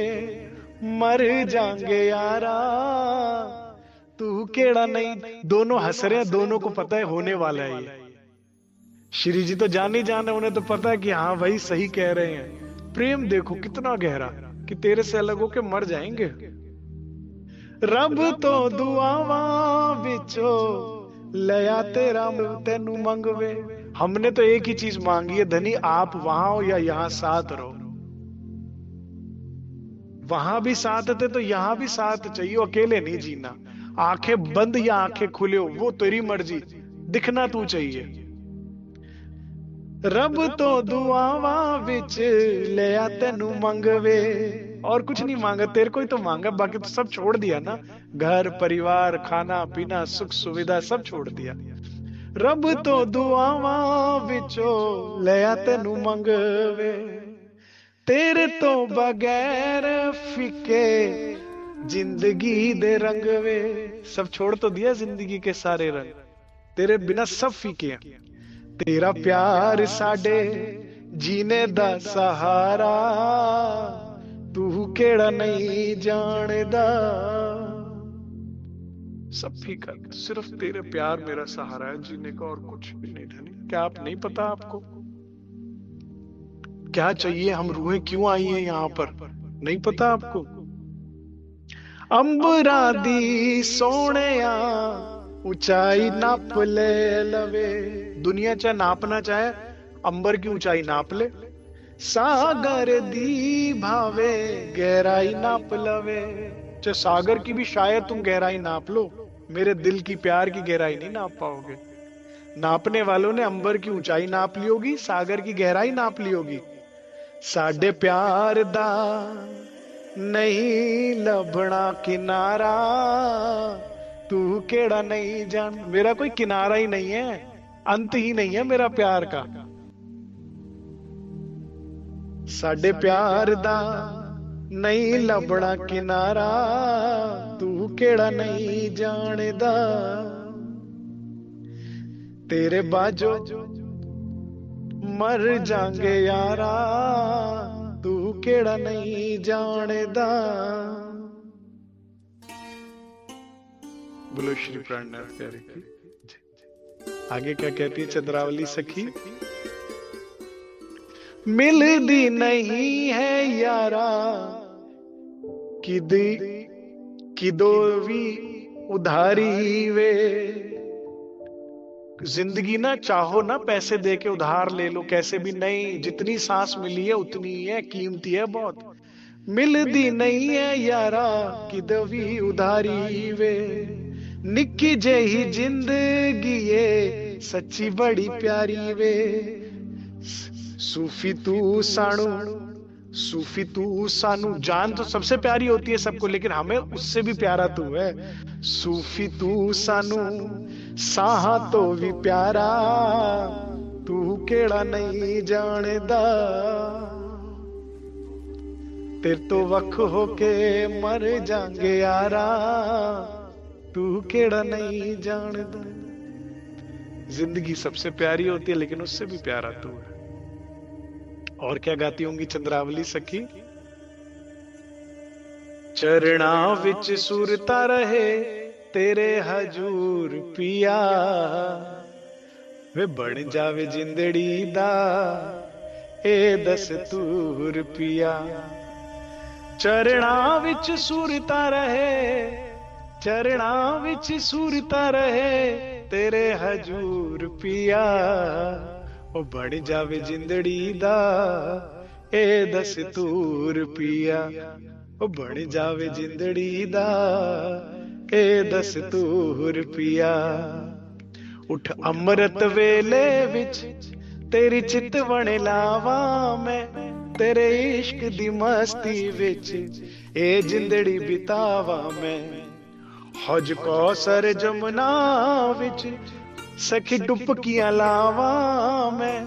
Speaker 1: मर जाएंगे यारा, तू केड़ा नहीं। दोनों हंस रहे हैं, दोनों को पता है होने वाला है ये। श्री जी तो जान ही जान है, उन्हें तो पता है कि हाँ भाई सही कह रहे हैं। प्रेम देखो कितना गहरा, कि तेरे से अलग होके मर जाएंगे। रब तो दुआवा विचो लया तेरा तेनू मंगवे। हमने तो एक ही चीज मांगी है धनी, आप वहां हो या यहां साथ रहो। वहां भी साथ थे तो यहां भी साथ चाहिए, अकेले नहीं जीना। आंखें बंद या आंखें खुले हो वो तेरी मर्जी, दिखना तू चाहिए। रब तो दुआवा विच लिया तेनू मंगवे, और कुछ नहीं मांगा, तेरे को ही तो मांगा, बाकी तो सब छोड़ दिया ना। घर परिवार, खाना पीना, सुख सुविधा सब छोड़ दिया। रब तो दुआवा विचो लिया तेनू मंगवे, तेरे तो बगैर फिके जिंदगी दे रंग वे। सब छोड़ तो दिया जिंदगी के सारे रंग, तेरे बिना सब फीके हैं। तेरा प्यार साडे जीने दा सहारा, तू केड़ा नहीं जानदा। सब फीका, सिर्फ तेरे प्यार मेरा सहारा है जीने का, और कुछ भी नहीं धनी। क्या आप नहीं पता आपको क्या चाहिए, हम रूहें क्यों आई हैं यहाँ पर? नहीं पता आपको? अंबरा दी सोहणिया ऊंचाई नाप ले लवे। दुनिया चाहे नापना चाहे, अंबर की ऊंचाई नाप ले। सागर दी भावे गहराई नाप लवे। चाहे सागर की भी शायद तुम गहराई नाप लो, मेरे दिल की प्यार की गहराई नहीं नाप पाओगे। नापने वालों ने अंबर की ऊंचाई नाप ली होगी, सागर की गहराई नाप ली होगी। साडे प्यार दा नहीं लभना किनारा, तू केड़ा नहीं जान। मेरा कोई किनारा ही नहीं है, अंत ही नहीं है मेरा प्यार का। साडे प्यार दा नहीं लभना किनारा, तू केड़ा नहीं जानदा। तेरे बाजो मर जाएंगे यारा, तू केड़ा नहीं जानदा। बोलो श्री प्राणनाथ प्यारे की। आगे क्या कहती है चंद्रावली सखी? मिलदी नहीं है यारा किदी किदो भी उधारी वे। जिंदगी ना चाहो ना पैसे दे के उधार ले लो कैसे भी नहीं, जितनी सांस मिली है उतनी ही है, कीमती है बहुत। मिलदी नहीं है यारा किदो भी उधारी वे। निक्की जेही जिंदगी ये सच्ची बड़ी प्यारी वे। सूफी तू सानू, सूफी तू सानू। जान तो सबसे प्यारी होती है सबको, लेकिन हमें उससे भी प्यारा तू है। सूफी तू सानू साहा तो भी प्यारा, तू केड़ा नहीं जानदा। तेरे तो वख होके मर जांगे यारा, तू केड़ा नहीं जानदा। जिंदगी सबसे प्यारी होती है लेकिन उससे भी प्यारा तू है। और क्या गाती होंगी चंद्रावली सखी? चरणा विच सुरता रहे तेरे हजूर पिया, वे बन जावे जिंदड़ी दा ए दस्तूर पिया। चरणा विच सुरता रहे, चरणा विच सुरता रहे तेरे हजूर पिया, ओ बन जावे जिंदड़ी दा ए दस्तूर पिया, ओ बन जावे जिंदड़ी दा ए दस्तूर पिया। उठ अमृत वेले विच तेरी चितवण लावा मैं, तेरे इश्क दी मस्ती विच ए जिंदड़ी बितावा मैं। हज कौसर जमुना विच सखी डुबकियां लावा मैं,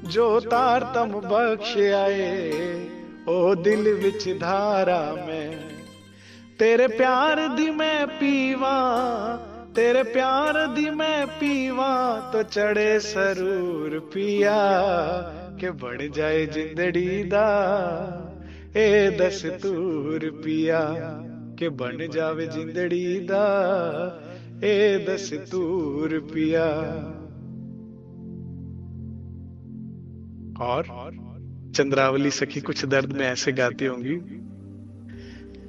Speaker 1: जो तार तम बख्श आए ओ दिल विच धारा मैं। तेरे प्यार दी मैं पीवा, तेरे प्यार दी मैं पीवा, तो चढ़े सरूर पिया, के बढ़ जाए जिंदड़ी दा ए दस्तूर पिया, के बन जावे जिंदड़ी दा ए दस्तूर पिया। और चंद्रावली सखी कुछ दर्द में ऐसे गाती होंगी।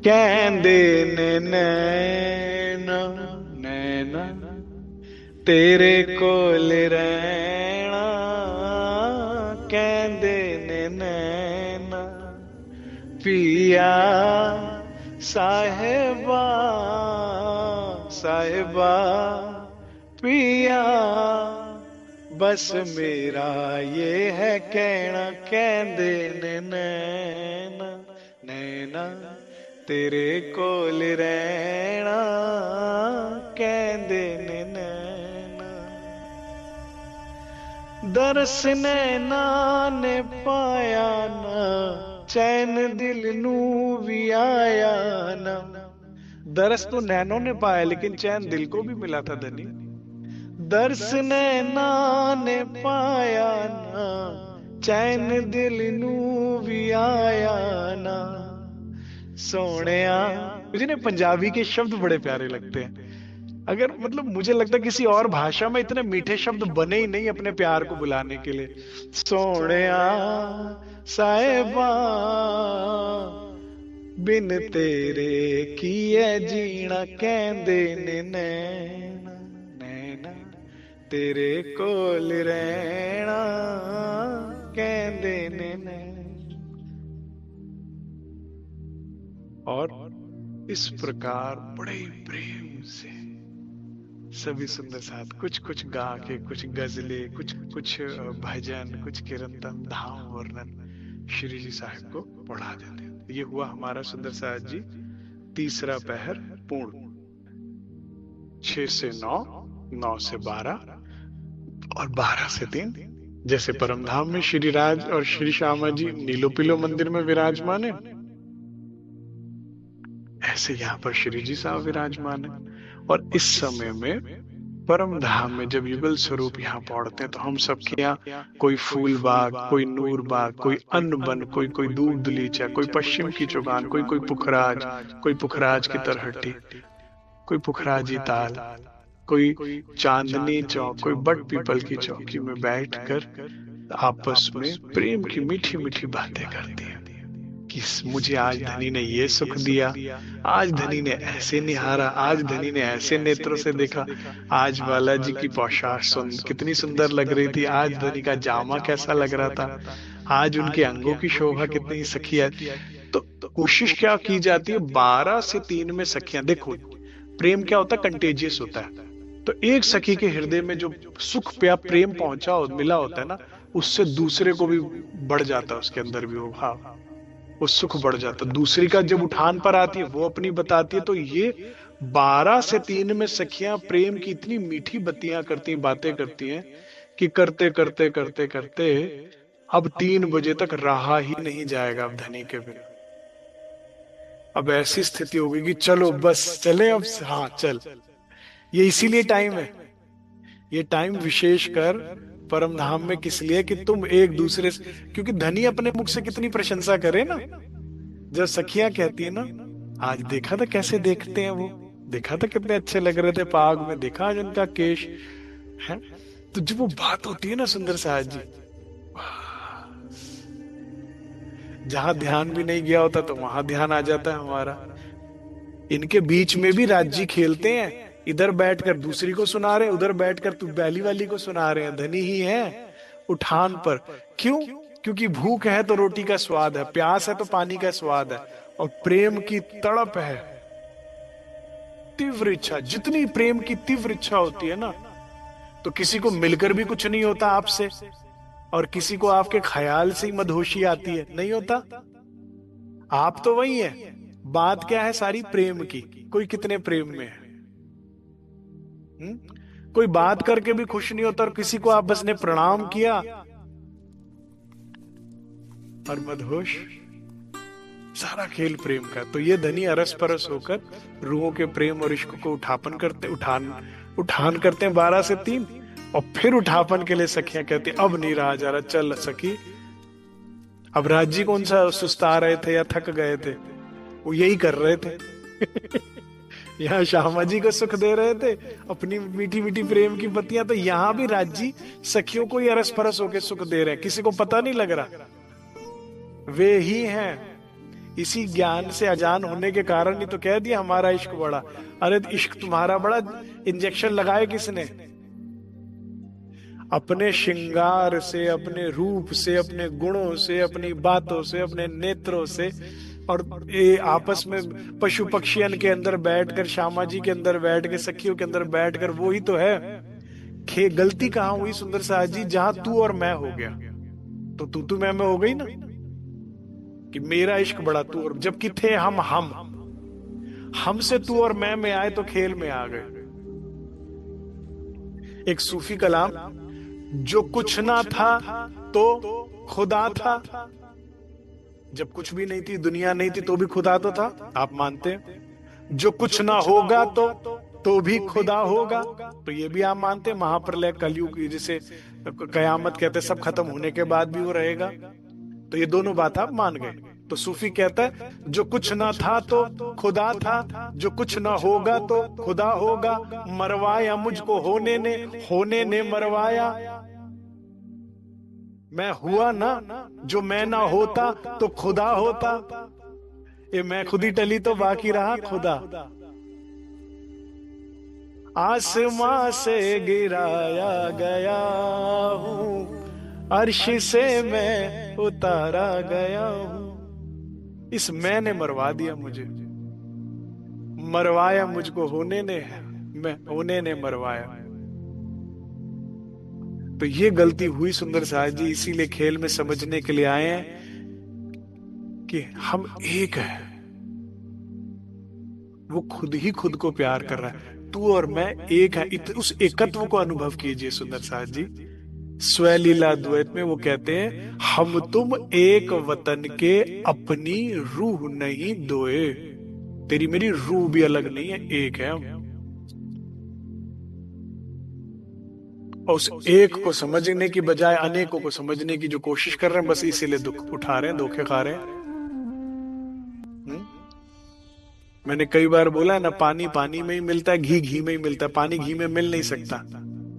Speaker 1: कहंदे ने नैना नैना तेरे कोल रहना, कहंदे ने नैना पिया साहिबा साहिबा पिया, बस मेरा ये है कहना। कहंदे ने नैना नैना तेरे कोल रहना, कहंदे ने नैना। दरस नैना ने पाया ना, चैन दिल नू भी आया ना। दरस तो नैनों ने पाया लेकिन चैन दिल को भी मिला था धनी। दरस नैना ने पाया ना, चैन दिल नू भी आया ना। सोनिया, मुझे ना पंजाबी के शब्द बड़े प्यारे लगते हैं। अगर मतलब मुझे लगता है किसी और भाषा में इतने मीठे शब्द बने ही नहीं अपने प्यार को बुलाने के लिए। सोनिया साहिबा बिन तेरे की है जीना, कहंदे ने नैना नैना तेरे कोल रहना, कहंदे ने नैना। और इस प्रकार बड़े प्रेम से सभी सुंदर साथ कुछ कुछ गा के, कुछ गजले, कुछ कुछ भजन, कुछ कीर्तन, धाम वर्णन श्री जी साहब को पढ़ा देते। ये हुआ हमारा सुंदर साथ जी तीसरा पहर पूर्ण, 6 से 9, 9 से 12 और 12 से 3। जैसे परमधाम में श्री राज और श्री श्यामा जी नीलो पीलो मंदिर में विराजमान है, ऐसे यहाँ पर श्री जी साहब विराजमान है। और इस समय में परम धाम में जब युगल स्वरूप यहाँ पहुंचते हैं तो हम सबके यहाँ कोई फूल बाग, कोई नूर बाग, कोई अन्न बन, कोई कोई दूध दलीचा, कोई पश्चिम की चौगान, कोई कोई पुखराज, कोई पुखराज की तरहटी, कोई पुखराजी ताल, कोई चांदनी चौक, कोई बट पीपल की चौकी में बैठकर आपस में प्रेम की मीठी मीठी बातें करती हैं कि मुझे आज धनी ने ये सुख दिया, आज धनी ने ऐसे निहारा, आज धनी ने ऐसे नेत्रों से देखा, आज बालाजी की पोशाक कितनी सुंदर लग रही थी, आज धनी का जामा कैसा लग रहा था, आज उनके अंगों की शोभा कितनी सखी है। तो कोशिश क्या की जाती है, 12 से 3 में सखियां, देखो प्रेम क्या होता है, कंटेजियस होता है। तो एक सखी के हृदय में जो सुख प्या प्रेम पहुंचा मिला होता है ना, उससे दूसरे को भी बढ़ जाता है, उसके अंदर भी वो भाव, वो सुख बढ़ जाता है। दूसरी का जब उठान पर आती है, वो अपनी बताती है। तो ये 12 से 3 में सखियां प्रेम की इतनी मीठी बत्तियां करती, बातें करती हैं कि करते करते करते करते अब 3 बजे तक रहा ही नहीं जाएगा अब धनी के बिना। अब ऐसी स्थिति होगी कि चलो बस चले अब, हाँ चल। ये इसीलिए टाइम है, ये टाइम विशेष कर परम धाम में किस लिए, कि तुम एक दूसरे से, क्योंकि धनी अपने मुख से कितनी प्रशंसा करे ना, जब सखियां कहती है ना, आज देखा था कैसे देखते हैं वो, देखा था कितने अच्छे लग रहे थे पाग में, देखा आज उनका केश है। तो जब वो बात होती है ना सुंदर साहब जी, जहां ध्यान भी नहीं गया होता तो वहां ध्यान आ जाता है हमारा। इनके बीच में भी राज्य खेलते हैं, इधर बैठकर दूसरी को सुना रहे हैं, उधर बैठकर तू पहली वाली को सुना रहे हैं। धनी ही है उठान पर, क्यों? क्योंकि भूख है तो रोटी का स्वाद है, प्यास है तो पानी का स्वाद है, और प्रेम की तड़प है, तीव्र इच्छा। जितनी प्रेम की तीव्र इच्छा होती है ना, तो किसी को मिलकर भी कुछ नहीं होता आपसे, और किसी को आपके ख्याल से ही मदहोशी आती है, नहीं होता। आप तो वही है, बात क्या है सारी प्रेम की। कोई कितने प्रेम में है, कोई बात करके भी खुश नहीं होता, और किसी को आप बस ने प्रणाम किया और मदहोश। सारा खेल प्रेम का। तो ये धनी अरस परस होकर रूहों के प्रेम और इश्क को उठान करते हैं 12 से 3, और फिर उठापन के लिए सखियां कहती अब नहीं रहा जा रहा, चल सखी। अब राज्य कौन सा सुस्ता रहे थे या थक गए थे, वो यही कर रहे थे यहाँ श्यामा जी को सुख दे रहे थे अपनी मीठी मीठी प्रेम की बत्तियां, तो यहाँ भी राज्य सखियों को ही अरस परस होकर सुख दे रहे हैं, किसी को पता नहीं लग रहा। वे ही हैं, इसी ज्ञान से अजान होने के कारण ही तो कह दिया हमारा इश्क बड़ा। अरे इश्क तुम्हारा बड़ा, इंजेक्शन लगाए किसने? अपने श्रृंगार से, अपने रूप से, अपने गुणों से, अपनी बातों से, अपने नेत्रों से, और ये आपस में पशु पक्षियन के अंदर बैठकर, श्यामा जी के अंदर बैठ के, सखियों के अंदर बैठकर, वो ही तो है। गलती कहाँ हुई सुंदर साहब जी? जहां तू और मैं हो गया, तो तू मैं हो गई ना, कि मेरा इश्क बड़ा तू और, जबकि थे हम से तू और मैं में आए तो खेल में आ गए। एक सूफी कलाम, जो कुछ ना था तो खुदा था। जब कुछ भी नहीं थी, दुनिया नहीं थी, तो भी खुदा तो था, आप मानते हैं? जो कुछ ना होगा तो भी खुदा होगा, तो ये भी आप मानते हैं? महाप्रलय कलयुग जिसे कयामत कहते, सब खत्म होने के बाद भी वो रहेगा, तो ये दोनों बात आप मान गए। तो सूफी कहता है जो कुछ ना था तो खुदा था, जो कुछ ना होगा तो खुदा होगा, मरवाया मुझको होने ने मरवाया। मैं हुआ ना, जो मैं ना होता तो खुदा होता, ये मैं खुद ही टली तो बाकी रहा खुदा। आसमां से गिराया गया हूं, अर्श से मैं उतारा गया हूं। इस मैंने मरवा दिया मुझे, मरवाया मुझको होने ने मरवाया। तो ये गलती हुई सुंदर साहब जी, इसीलिए खेल में समझने के लिए आए हैं कि हम एक हैं। वो खुद ही खुद को प्यार कर रहा है, तू और मैं एक है। उस एकत्व को अनुभव कीजिए सुंदर साहब जी। स्वलीला द्वैत में वो कहते हैं, हम तुम एक वतन के, अपनी रूह नहीं दोए। तेरी मेरी रूह भी अलग नहीं है, एक है हम। और उस एक को समझने की बजाय अनेकों को समझने की जो कोशिश कर रहे हैं, बस इसीलिए दुख उठा रहे हैं, धोखे खा रहे हैं। मैंने कई बार बोला है ना, पानी पानी में ही मिलता है, घी घी में ही मिलता है, पानी घी में मिल नहीं सकता।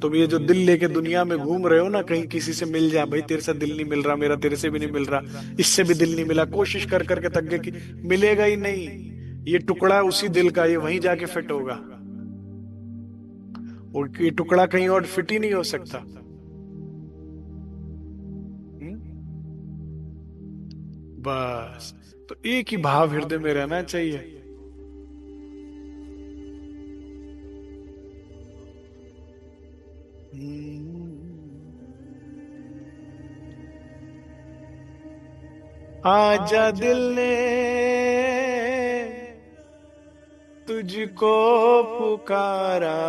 Speaker 1: तुम ये जो दिल लेके दुनिया में घूम रहे हो ना, कहीं किसी से मिल जाए, भाई तेरे से दिल नहीं मिल रहा, मेरा तेरे से भी नहीं मिल रहा, इससे भी दिल नहीं मिला, कोशिश कर करके थक गए कि मिलेगा ही नहीं। ये टुकड़ा है उसी दिल का, ये वहीं जाके फिट होगा, और ये टुकड़ा कहीं और फिट ही नहीं हो सकता। बस, तो एक ही भाव हृदय में रहना चाहिए। आजा दिल ने तुझको पुकारा,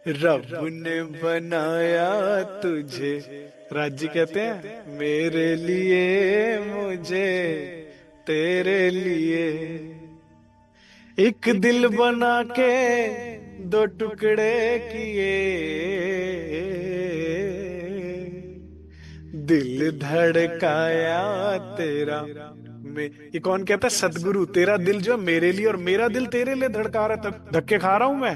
Speaker 1: रब ने बनाया तुझे, राज जी कहते हैं, मेरे लिए मुझे तेरे लिए, एक दिल बना के दो टुकड़े किए, दिल धड़काया तेरा। में ये कौन कहता है? सदगुरु। तेरा दिल जो मेरे लिए और मेरा दिल तेरे लिए धड़का रहा है, तब धक्के खा रहा हूं मैं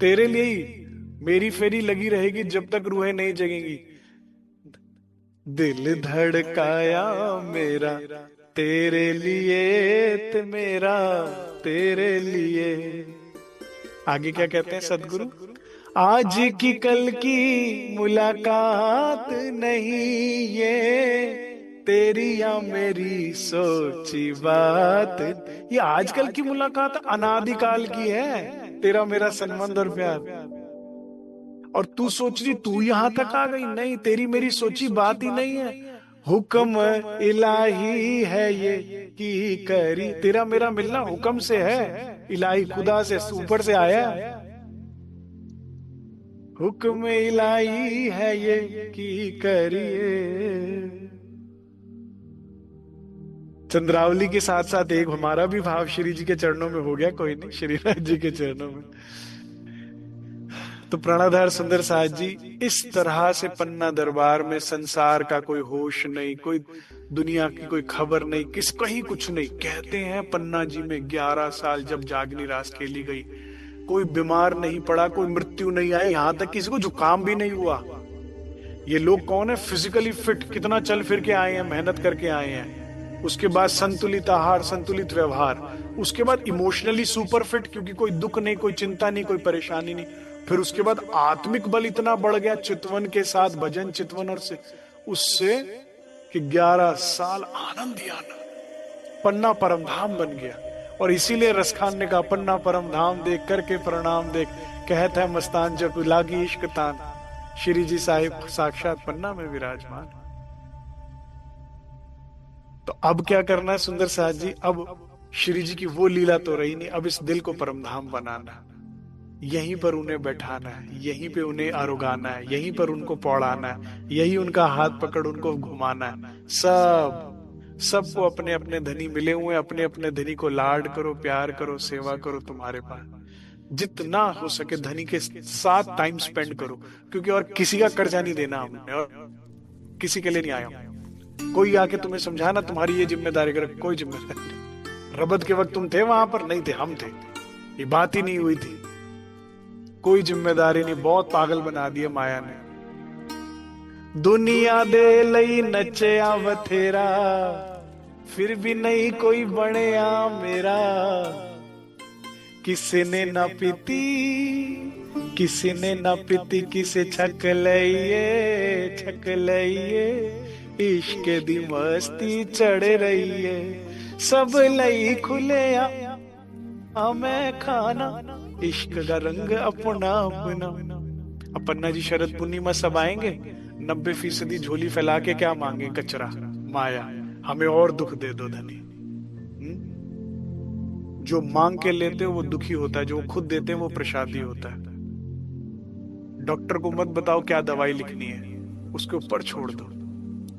Speaker 1: तेरे लिए ही। मेरी फेरी लगी रहेगी जब तक रूहें नहीं जगेंगी। दिल धड़काया मेरा तेरे लिए, ते मेरा तेरे लिए। आगे क्या कहते हैं सदगुरु? आज की कल की मुलाकात नहीं ये, तेरी या मेरी सोची बात। ये आजकल की मुलाकात अनादिकाल की है, तेरा मेरा संबंध और प्यार। और तू सोच रही तू यहां तक आ गई, नहीं, तेरी मेरी सोची बात ही नहीं है। हुक्म इलाही है ये की करी, तेरा मेरा मिलना हुक्म से है, इलाही खुदा से ऊपर से आया है। हुक्म इलाही है ये की करिए। चंद्रावली के साथ साथ एक हमारा भी भाव श्री जी के चरणों में हो गया, कोई नहीं, श्रीनाथ जी के चरणों में। तो प्राणाधार सुंदर साथ जी, इस तरह से पन्ना दरबार में संसार का कोई होश नहीं, कोई दुनिया की कोई खबर नहीं, किस कहीं कुछ नहीं। कहते हैं पन्ना जी में 11 साल जब जागनी रास खेली गई, कोई बीमार नहीं पड़ा, कोई मृत्यु नहीं आई, यहां तक किसी को जुकाम भी नहीं हुआ। ये लोग कौन है? फिजिकली फिट, कितना चल फिर के आए हैं, मेहनत करके आए हैं। उसके बाद संतुलित आहार, संतुलित व्यवहार, उसके बाद इमोशनली सुपर फिट, क्योंकि कोई दुख नहीं, कोई चिंता नहीं, कोई परेशानी नहीं। फिर उसके बाद आत्मिक बल इतना बढ़ गया चितवन के साथ, भजन चितवन और से उससे कि 11 साल आनंद ही आनंद, पन्ना परम धाम बन गया। और इसीलिए रसखान ने कहा, पन्ना परम धाम देख करके प्रणाम देख, कहता है मस्तान जब लागी इश्क तान, श्री जी साहिब साक्षात पन्ना में विराजमान। तो अब क्या करना है सुंदर साथ जी? अब श्री जी की वो लीला तो रही नहीं, अब इस दिल को परम धाम बनाना, यहीं पर उन्हें बैठाना है, यहीं पे उन्हें आरोगाना है, यहीं पर उनको पौड़ाना है, यही उनका हाथ पकड़ उनको घुमाना है। सबको अपने अपने धनी मिले हुए, अपने अपने धनी को लाड करो, प्यार करो, सेवा करो। तुम्हारे पास जितना हो सके धनी के साथ टाइम स्पेंड करो, क्योंकि और किसी का कर्जा नहीं देना हमने, और किसी के लिए नहीं आया। कोई आके तुम्हें समझाना तुम्हारी ये जिम्मेदारी कर, कोई जिम्मेदारी नहीं। रबत के वक्त तुम थे वहां पर? नहीं थे, हम थे, ये बात ही नहीं हुई थी। कोई जिम्मेदारी नहीं, बहुत पागल बना दिया माया ने। दुनिया दे लई नचया बथेरा, फिर भी नहीं कोई बनेया मेरा। किसी ने ना पीती, किसी ने ना पीती, किसे छक लइए, छक लइए, इश्क दी मस्ती चढ़ रही है, सब लई खुले मैं खाना, इश्क का रंग अपना अपना। अब पन्ना जी शरद पूर्णिमा सब आएंगे, 90% झोली फैला के क्या मांगे? कचरा, माया, हमें और दुख दे दो धनी। जो मांग के लेते हो वो दुखी होता है, जो खुद देते हैं वो प्रसादी होता है। डॉक्टर को मत बताओ क्या दवाई लिखनी है, उसके ऊपर छोड़ दो।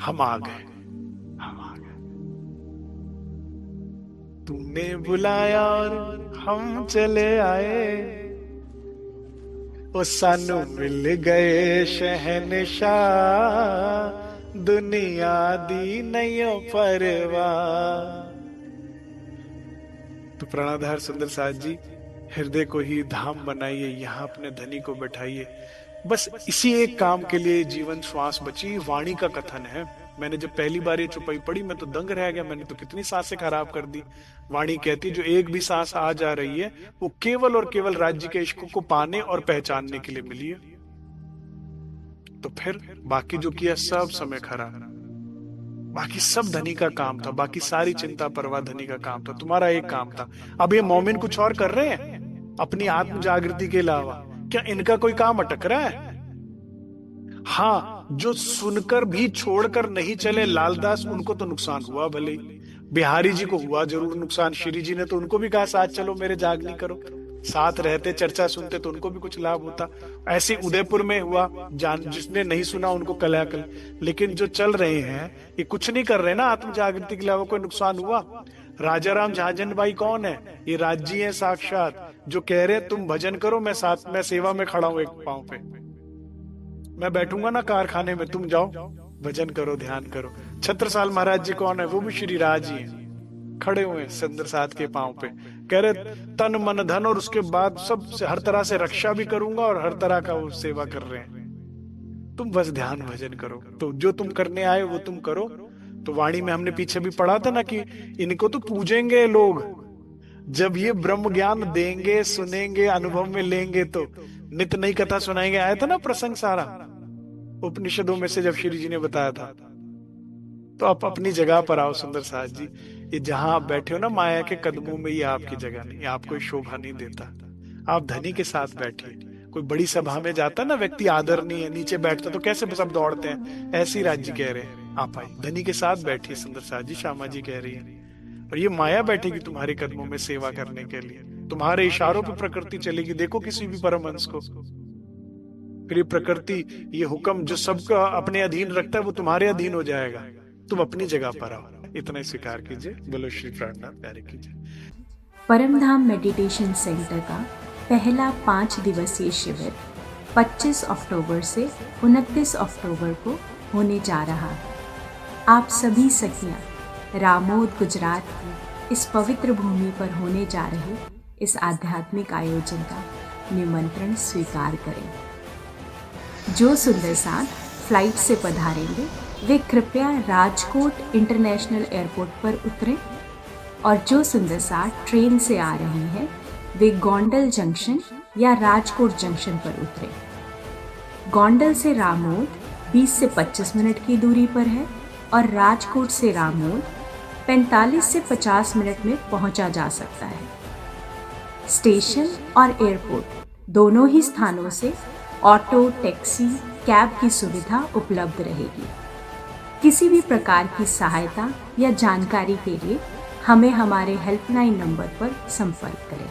Speaker 1: हम आ गए, हम आ गए, तुमने बुलाया और हम चले आए, ओ सानू मिल गए शहनशाह, दुनिया दी नहीं परवाह। तो प्राणाधार सुंदर साथ जी, हृदय को ही धाम बनाइए, यहाँ अपने धनी को बैठाइए। बस इसी एक काम के लिए जीवन श्वास बची, वाणी का कथन है। मैंने जब पहली बार ये चौपाई पढ़ी मैं तो दंग रह गया, मैंने तो कितनी सांसें खराब कर दी। वाणी कहती जो एक भी सांस आ जा रही है वो केवल और केवल राज्य के इश्क को पाने और पहचानने के लिए मिली है। तो फिर बाकी जो किया सब समय खराब, बाकी सब धनी का काम था, बाकी सारी चिंता परवाह धनी का काम था, तुम्हारा एक काम था। अब ये मोमिन कुछ और कर रहे हैं अपनी आत्म जागृति के अलावा, क्या इनका कोई काम अटक रहा है? हाँ, जो सुनकर भी छोड़कर नहीं चले लालदास, उनको तो नुकसान हुआ भले ही, बिहारी जी को हुआ जरूर नुकसान। श्री जी ने तो उनको भी कहा साथ चलो मेरे, जागनी करो, साथ रहते चर्चा सुनते तो उनको भी कुछ लाभ होता। ऐसे उदयपुर में हुआ, जान जिसने नहीं सुना उनको कलाकल। लेकिन जो चल रहे हैं ये कुछ नहीं कर रहे ना आत्म जागृति के अलावा, कोई नुकसान हुआ? राजा राम झांझन भाई कौन है? ये राज्य है साक्षात, जो कह रहे तुम भजन करो, मैं साथ में सेवा में खड़ा हूं एक पांव पे, मैं बैठूंगा ना कारखाने में, तुम जाओ भजन करो ध्यान करो। छत्रसाल महाराज जी कौन है? वो भी श्री राज जी हैं, खड़े हुए सुंदर साथ के पांव पे, कह रहे तन मन धन और उसके बाद सब से हर तरह से रक्षा भी करूंगा और हर तरह का वो सेवा कर रहे हैं, तुम बस ध्यान भजन करो। तो जो तुम करने आए वो तुम करो। तो वाणी में हमने पीछे भी पढ़ा था ना कि इनको तो पूजेंगे लोग, जब ये ब्रह्म ज्ञान देंगे, सुनेंगे, अनुभव में लेंगे तो नित नई कथा सुनाएंगे। आया था ना प्रसंग सारा उपनिषदों में से जब श्री जी ने बताया था। तो आप अपनी जगह पर आओ सुंदर साथ जी, ये जहां आप बैठे हो ना माया के कदमों में, ये आपकी जगह नहीं, आपको शोभा नहीं देता। आप धनी के साथ बैठिए। कोई बड़ी सभा में जाता ना व्यक्ति, आदर नहीं है, नीचे बैठता तो कैसे सब दौड़ते हैं, ऐसी राज्य कह रहे हैं आप आई धनी के साथ बैठिए सुंदर साथ जी, श्यामा जी कह रही है। और ये माया बैठेगी तुम्हारे कदमों में सेवा करने के लिए, तुम्हारे इशारों पे प्रकृति चलेगी। देखो किसी भी परमहंस को, फिर ये प्रकृति, ये हुक्म जो सबका अपने अधीन रखता है वो तुम्हारे अधीन हो जाएगा। तुम अपनी जगह पर आओ, इतना ही स्वीकार कीजिए। बोलो श्री प्राणनाथ प्यारे कीजिए।
Speaker 2: परमधाम मेडिटेशन सेंटर का पहला 5 दिवसीय शिविर 25 अक्टूबर से 29 अक्टूबर को होने जा रहा है। आप सभी सखियां रामोद गुजरात की इस पवित्र भूमि पर होने जा रहे इस आध्यात्मिक आयोजन का निमंत्रण स्वीकार करें। जो सुंदर साथ फ्लाइट से पधारेंगे वे कृपया राजकोट इंटरनेशनल एयरपोर्ट पर उतरें, और जो सुंदर साथ ट्रेन से आ रहे हैं वे गोंडल जंक्शन या राजकोट जंक्शन पर उतरें। गोंडल से रामोद 20 से 25 मिनट की दूरी पर है और राजकोट से रामोद 45 से 50 मिनट में पहुंचा जा सकता है। स्टेशन और एयरपोर्ट दोनों ही स्थानों से ऑटो, टैक्सी, कैब की सुविधा उपलब्ध रहेगी। किसी भी प्रकार की सहायता या जानकारी के लिए हमें हमारे हेल्पलाइन नंबर पर संपर्क करें।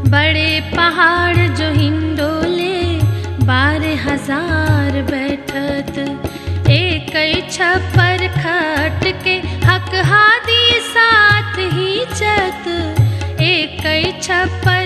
Speaker 3: बड़े पहाड़ जो हिंडोले 12,000 बैठत, एक छप्पर खट के हक हादी साथ ही चत, एक छप्पर